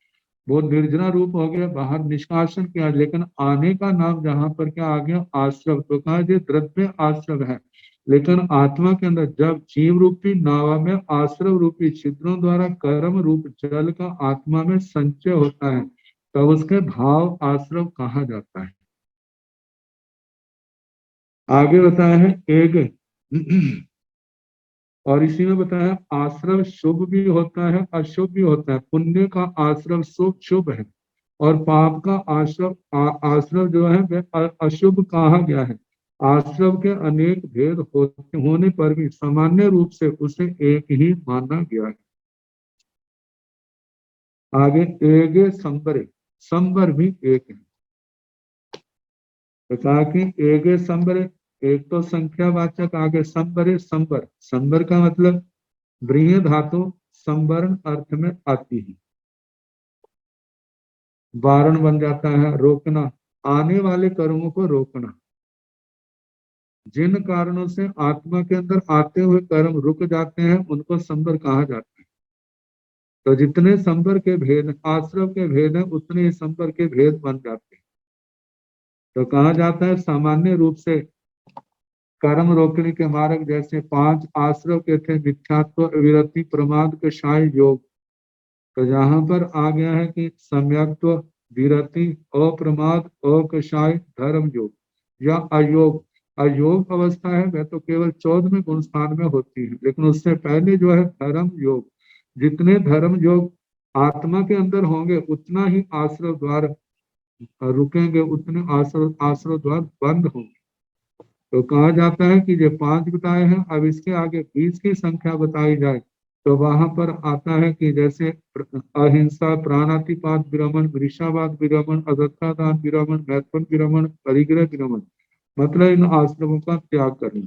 वो निर्जना रूप हो गया, बाहर निष्कासन किया। लेकिन आने का नाम जहां पर क्या आ गया, आश्रव। तो कहा ये द्रव्य आश्रव है। लेकिन आत्मा के अंदर जब जीव रूपी नावा में आश्रव रूपी छिद्रों द्वारा कर्म रूप जल का आत्मा में संचय होता है तब उसके भाव आश्रव कहा जाता है। आगे बताया है एक और इसी में बताया आश्रव शुभ भी होता है, अशुभ भी होता है। पुण्य का आश्रव शुभ है और पाप का आश्रव जो है वह अशुभ कहा गया है। आश्रव के अनेक भेद होने पर भी सामान्य रूप से उसे एक ही माना गया है। आगे एगे संबरे, संबर भी एक है। तो कहा कि एगे संबरे, एक तो संख्यावाचक, आगे संबरे, संबर। संबर का मतलब ब्रीह धातु संवरण अर्थ में आती है। वारण बन जाता है रोकना, आने वाले कर्मों को रोकना। जिन कारणों से आत्मा के अंदर आते हुए कर्म रुक जाते हैं उनको संबर कहा जाता है। तो जितने संबर के भेद, आश्रव के भेद हैं, उतने ही संबर के भेद बन जाते हैं। तो कहा जाता है सामान्य रूप से कर्म रोकने के मार्ग जैसे 5 आश्रव के थे, मिथ्यात्व, विरति, प्रमाद, कषाय, योग। तो यहाँ पर आ गया है कि सम्यक्त्व, विरति, अप्रमाद, अकषाय, धर्म योग या अयोग। अयोग अवस्था है वह तो केवल 14वें गुण स्थान में होती है, लेकिन उससे पहले जो है धर्म योग। जितने धर्म योग आत्मा के अंदर होंगे उतना ही आश्रव द्वार रुकेंगे, उतने आश्रव द्वार बंद होंगे। तो कहा जाता है कि जो 5 बताए हैं, अब इसके आगे 20 की संख्या बताई जाए तो वहां पर आता है कि जैसे अहिंसा, प्राणातिपात विरमण, वृषावाद विरमण, अदत्ता दान विरमण, मैथुन विरमण, परिग्रह विरमण, मतलब इन आश्रमों का त्याग करना।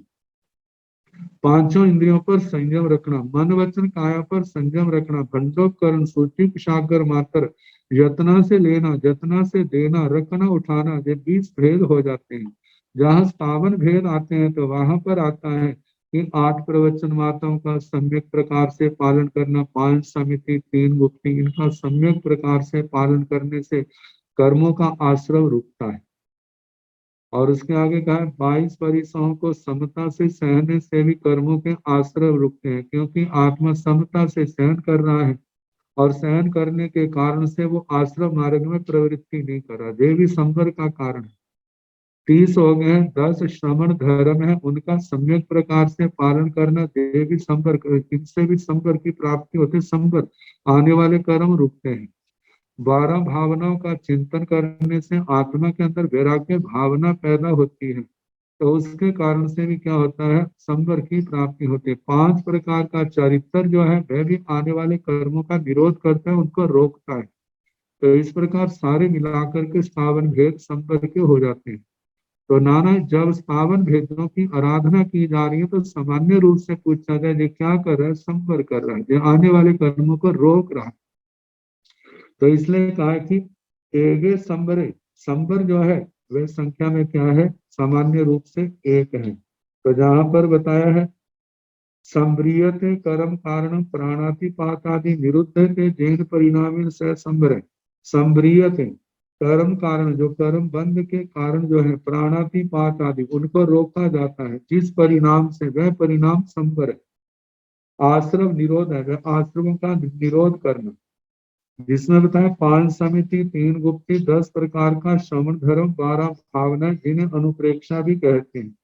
5 इंद्रियों पर संयम रखना, मन वचन काया पर संयम रखना, भंडोपकरण, सूची, कुशाग्र, मात्र, यत्ना से लेना, जतना से देना, रखना, उठाना, ये 20 भेद हो जाते हैं। जहाँ 57 भेद आते हैं तो वहां पर आता है कि 8 प्रवचन माताओं का सम्यक प्रकार से पालन करना, 5 समिति, 3 गुप्ति, इनका सम्यक प्रकार से पालन करने से कर्मों का आश्रव रुकता है। और उसके आगे कहा 22 परिसरों को समता से सहने से भी कर्मों के आश्रय रुकते हैं, क्योंकि आत्मा समता से सहन कर रहा है और सहन करने के कारण से वो आश्रम मार्ग में प्रवृत्ति नहीं कर रहा। देवी संवर का कारण 30 हो गए हैं। 10 श्रवण धर्म है, उनका सम्यक प्रकार से पालन करना, देवी संपर्क, इनसे भी संपर्क की प्राप्ति होती है, संपर्क आने वाले कर्म रुकते हैं। 12 भावनाओं का चिंतन करने से आत्मा के अंदर वैराग्य भावना पैदा होती है, तो उसके कारण से भी क्या होता है, संवर की प्राप्ति होती है। 5 प्रकार का चरित्र जो है वह भी आने वाले कर्मों का विरोध करता है, उनको रोकता है। तो इस प्रकार सारे मिलाकर के 57 भेद संवर के हो जाते हैं। तो नाना जब 57 भेदों की आराधना की जा रही है तो सामान्य रूप से पूछा जाए ये क्या कर रहा है, संवर कर रहा है, ये आने वाले कर्मों को रोक रहा है। तो इसलिए कहा कि एगे संबरे, संबर जो है वह संख्या में क्या है, सामान्य रूप से 1 है। तो जहां पर बताया है संब्रियते कर्म कारण प्राणातिपातादि निरुद्धते जैन परिणाम से संबर, संब्रियते कर्म कारण, जो कर्म बंध के कारण जो है प्राणातिपात आदि उनको रोका जाता है, जिस परिणाम से वह परिणाम संबर है। आश्रम निरोध है, वह आश्रमों का निरोध करना, जिसमें बताया 5 समिति, 3 गुप्ति, 10 प्रकार का श्रवण धर्म, 12 भावना जिन्हें अनुप्रेक्षा भी कहते हैं,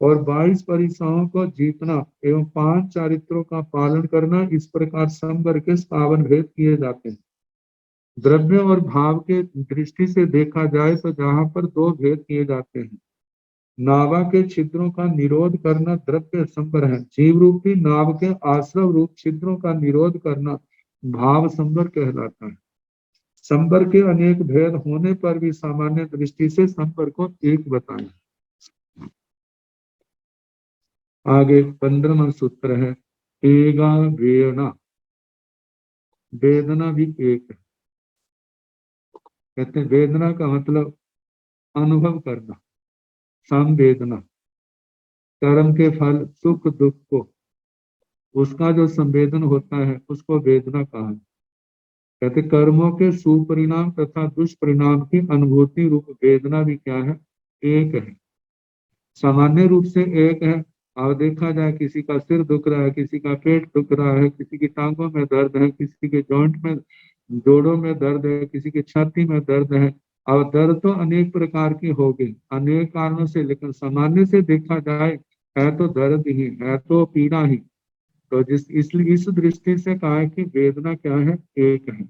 और 22 परिसरों को जीतना एवं 5 चारित्रों का पालन करना। इस प्रकार संवर के 57 भेद किए जाते हैं। द्रव्य और भाव के दृष्टि से देखा जाए तो जहां पर 2 भेद किए जाते हैं। नावा के छिद्रों का निरोध करना द्रव्य संवर है, जीव रूपी नाव के आश्रव रूप छिद्रों का निरोध करना भाव संवर कहलाता है। संवर के अनेक भेद होने पर भी सामान्य दृष्टि से संवर को 1 बताएं। आगे 15वां सूत्र है एगा वेदना, वेदना भी 1 है। कहते हैं वेदना का मतलब अनुभव करना, संवेदना, कर्म के फल सुख दुख को उसका जो संवेदन होता है उसको वेदना कहा। कहते कर्मों के सुपरिणाम तथा दुष्परिणाम की अनुभूति रूप वेदना भी क्या है, 1 है। सामान्य रूप से 1 है। और देखा जाए किसी का सिर दुख रहा है, किसी का पेट दुख रहा है, किसी की टांगों में दर्द है, किसी के जॉइंट में जोड़ों में दर्द है, किसी की छाती में दर्द है। और दर्द तो अनेक प्रकार की होगी, अनेक कारणों से, लेकिन सामान्य से देखा जाए है तो दर्द ही है, तो पीड़ा ही। तो इसलिए इस दृष्टि से कहा है कि वेदना क्या है, 1 है।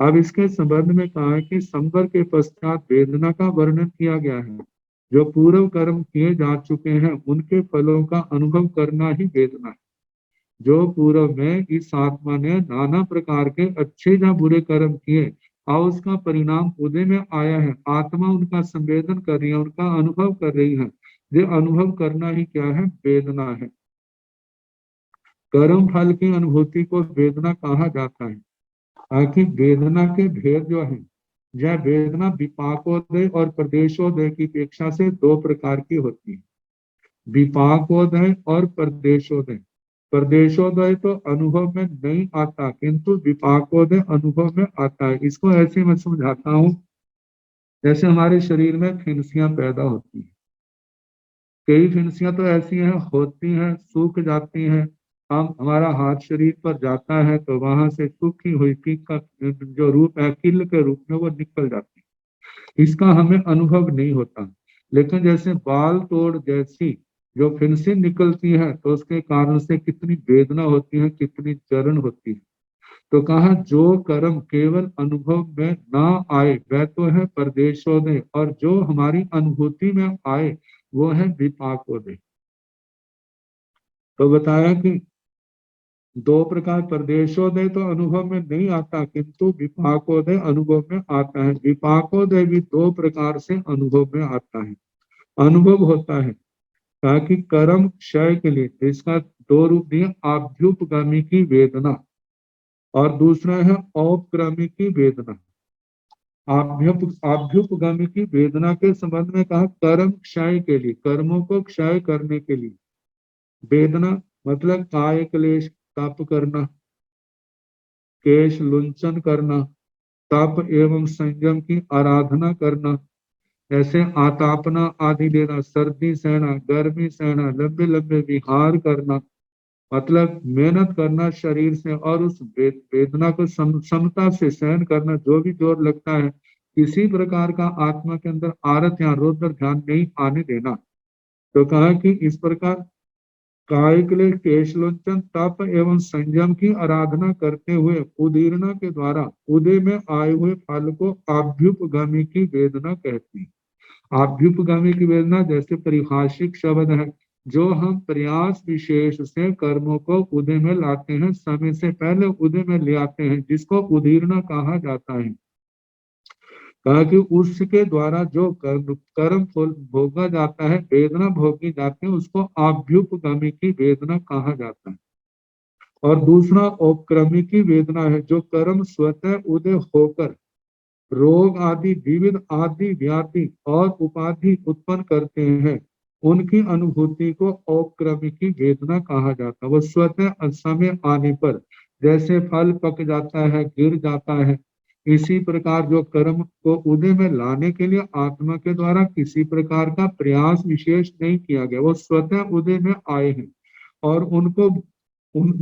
अब इसके संबंध में कहा है कि संवर के पश्चात वेदना का वर्णन किया गया है। जो पूर्व कर्म किए जा चुके हैं उनके फलों का अनुभव करना ही वेदना है। जो पूर्व में इस आत्मा ने नाना प्रकार के अच्छे या बुरे कर्म किए और उसका परिणाम उदय में आया है, आत्मा उनका संवेदन कर रही है, उनका अनुभव कर रही है। ये अनुभव करना ही क्या है, वेदना है। कर्म फल की अनुभूति को वेदना कहा जाता है। ताकि वेदना के भेद जो है, यह वेदना विपाकोदय और प्रदेशोदय की अपेक्षा से 2 प्रकार की होती है। विपाकोदय और प्रदेशोदय। प्रदेशोदय तो अनुभव में नहीं आता, किंतु विपाकोदय अनुभव में आता है। इसको ऐसे मैं समझाता हूँ, जैसे हमारे शरीर में फिनसियां पैदा होती है, कई फिंसियां तो ऐसी हैं, होती हैं, सूख जाती हैं, हम हमारा हाथ शरीर पर जाता है तो वहां से सूखी हुई कीक का जो रूप है, किल के रूप में वो निकल जाती है, इसका हमें अनुभव नहीं होता। लेकिन जैसे बाल तोड़ जैसी जो फिंसी निकलती है तो उसके कारण से कितनी वेदना होती है, कितनी जलन होती है। तो कहा जो कर्म केवल अनुभव में ना आए वह तो है परदेशोदय, और जो हमारी अनुभूति में आए वो है विपाकोदय। तो बताया कि दो प्रकार, परदेशोदय तो अनुभव में नहीं आता किंतु विपाकोदय अनुभव में आता है। विपाकोदय भी दो प्रकार से अनुभव में आता है, अनुभव होता है। कहा कि कर्म क्षय के लिए इसका दो रूप दिए, आभ्युपगामी की वेदना और दूसरा है औपक्रमी की वेदना। आभ्युपगामी की वेदना के संबंध में कहा कर्म क्षय के लिए, कर्मों को क्षय करने के लिए वेदना, मतलब काय क्लेश तप करना, केश लुंचन करना, तप एवं संयम की आराधना करना, ऐसे आतापना आदि देना, सर्दी सहना, गर्मी सहना, लंबे लंबे विहार करना, मतलब मेहनत करना शरीर से, और उस वेदना को समता से सहन करना, जो भी जोर लगता है किसी प्रकार का आत्मा के अंदर आरत या रौद्र ध्यान नहीं आने देना। तो कहा कि इस प्रकार काय के लिए केशलोचन तप एवं संयम की आराधना करते हुए उदीरना के द्वारा उदय में आए हुए फल को आभ्युपगामी की वेदना कहती है। आभ्युपगामी की वेदना जैसे परिभाषिक शब्द है, जो हम प्रयास विशेष से कर्मों को उदय में लाते हैं, समय से पहले उदय में ले आते हैं, जिसको उदीरना कहा जाता है। कहा कि उसके द्वारा जो कर्म फल भोगा जाता है, वेदना भोगी जाती है, उसको आभ्युपगामी की वेदना कहा जाता है। और दूसरा उपक्रमी की वेदना है, जो कर्म स्वतः उदय होकर रोग आदि विविध आदि व्याधि और उपाधि उत्पन्न करते हैं, उनकी अनुभूति को औपक्रमी की वेदना कहा जाता है। वो स्वतः समय आने पर जैसे फल पक जाता है, गिर जाता है, इसी प्रकार जो कर्म को उदय में लाने के लिए आत्मा के द्वारा किसी प्रकार का प्रयास विशेष नहीं किया गया, वो स्वतः उदय में आए हैं। और उनको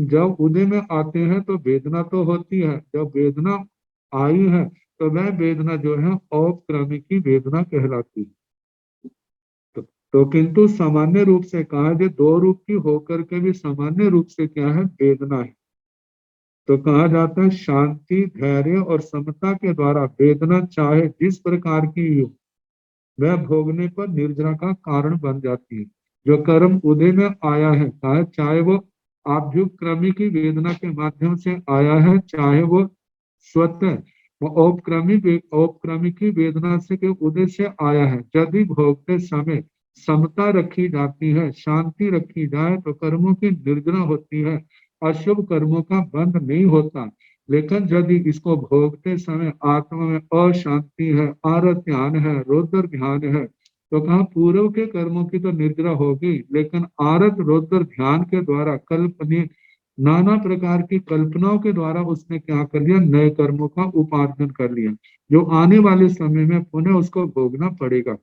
जब उदय में आते हैं तो वेदना तो होती है, जब वेदना आई है तो वह वेदना जो है औपक्रमी की वेदना कहलाती है। तो किंतु सामान्य रूप से कहा जाए, दो रूप की होकर के भी सामान्य रूप से क्या है, वेदना है। तो कहा जाता है शांति, धैर्य और समता के द्वारा वेदना चाहे जिस प्रकार की हो, वह भोगने पर निर्जरा का कारण बन जाती है। जो कर्म उदय में आया है, चाहे वो आभ्युक्रमी की वेदना के माध्यम से आया है, चाहे वो स्वतः वो औपक्रमी की वेदना से के उदय से आया है, यदि भोगते समय समता रखी जाती है, शांति रखी जाए तो कर्मों की निर्जरा होती है, अशुभ कर्मों का बंध नहीं होता। लेकिन यदि इसको भोगते समय आत्मा में अशांति है, आरत ध्यान है, रौद्र ध्यान है, तो कहा पूर्व के कर्मों की तो निर्जरा होगी, लेकिन आरत रौद्र ध्यान के द्वारा कल्पनीय नाना प्रकार की कल्पनाओं के द्वारा उसने क्या कर लिया, नए कर्मों का उपार्जन कर लिया, जो आने वाले समय में पुनः उसको भोगना पड़ेगा।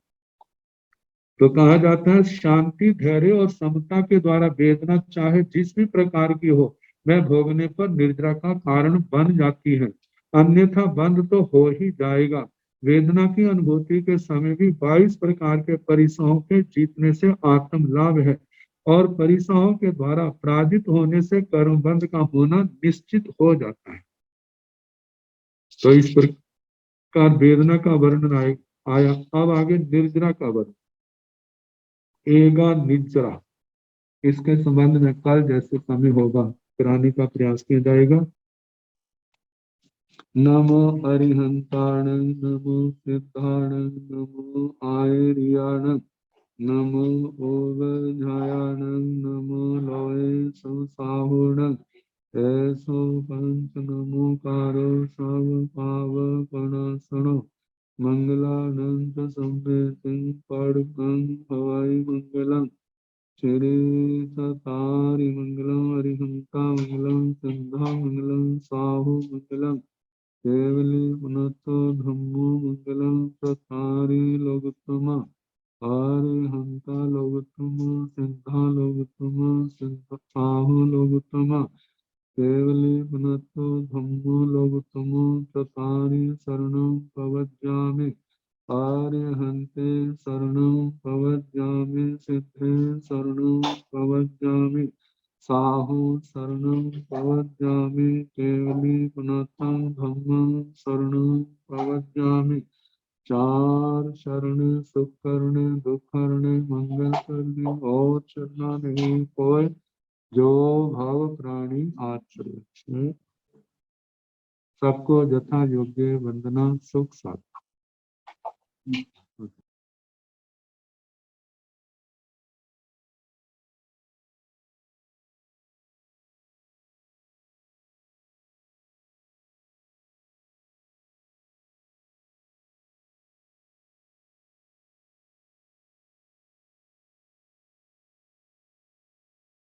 तो कहा जाता है शांति, धैर्य और समता के द्वारा वेदना चाहे जिस भी प्रकार की हो, वह भोगने पर निर्जरा का कारण बन जाती है, अन्यथा बंद तो हो ही जाएगा। वेदना की अनुभूति के समय भी 22 प्रकार के परिसहों के जीतने से आत्म लाभ है, और परिसहों के द्वारा पराजित होने से कर्म बंध का होना निश्चित हो जाता है। तो इस प्रकार वेदना का वर्णन आया। अब आगे निर्जरा का वर्णन, एगा निजरा, इसके संबंध में कल जैसे समय होगा कराने का प्रयास किया जाएगा। नमो अरिहंताण, नमो सिद्धाण, नमो आयर्याण, नमो ओवझायाण, नमो लोय संसाहुण, ऐसो पंच नमोकारो सब पावपणासनो, मंगलानंद संवेति पड़कं हवाई मंगलम, श्री सतारि मंगलम, अरिहंता मंगलम, सिद्धा मंगलम, साहु मंगलम, केवली पुनतो धम्मो मंगलम, सतारि लोकोत्तमा, अरिहंता लोकोत्तम बाहु शरणं प्रवज्जामि केवलीपनाथं धम्मं शरणं प्रवज्जामि चार शरण सुख करने दुख करने मंगल करने और चलना नहीं कोई जो भाव प्राणी आचरण सबको यथा योग्य वंदना सुख साथ।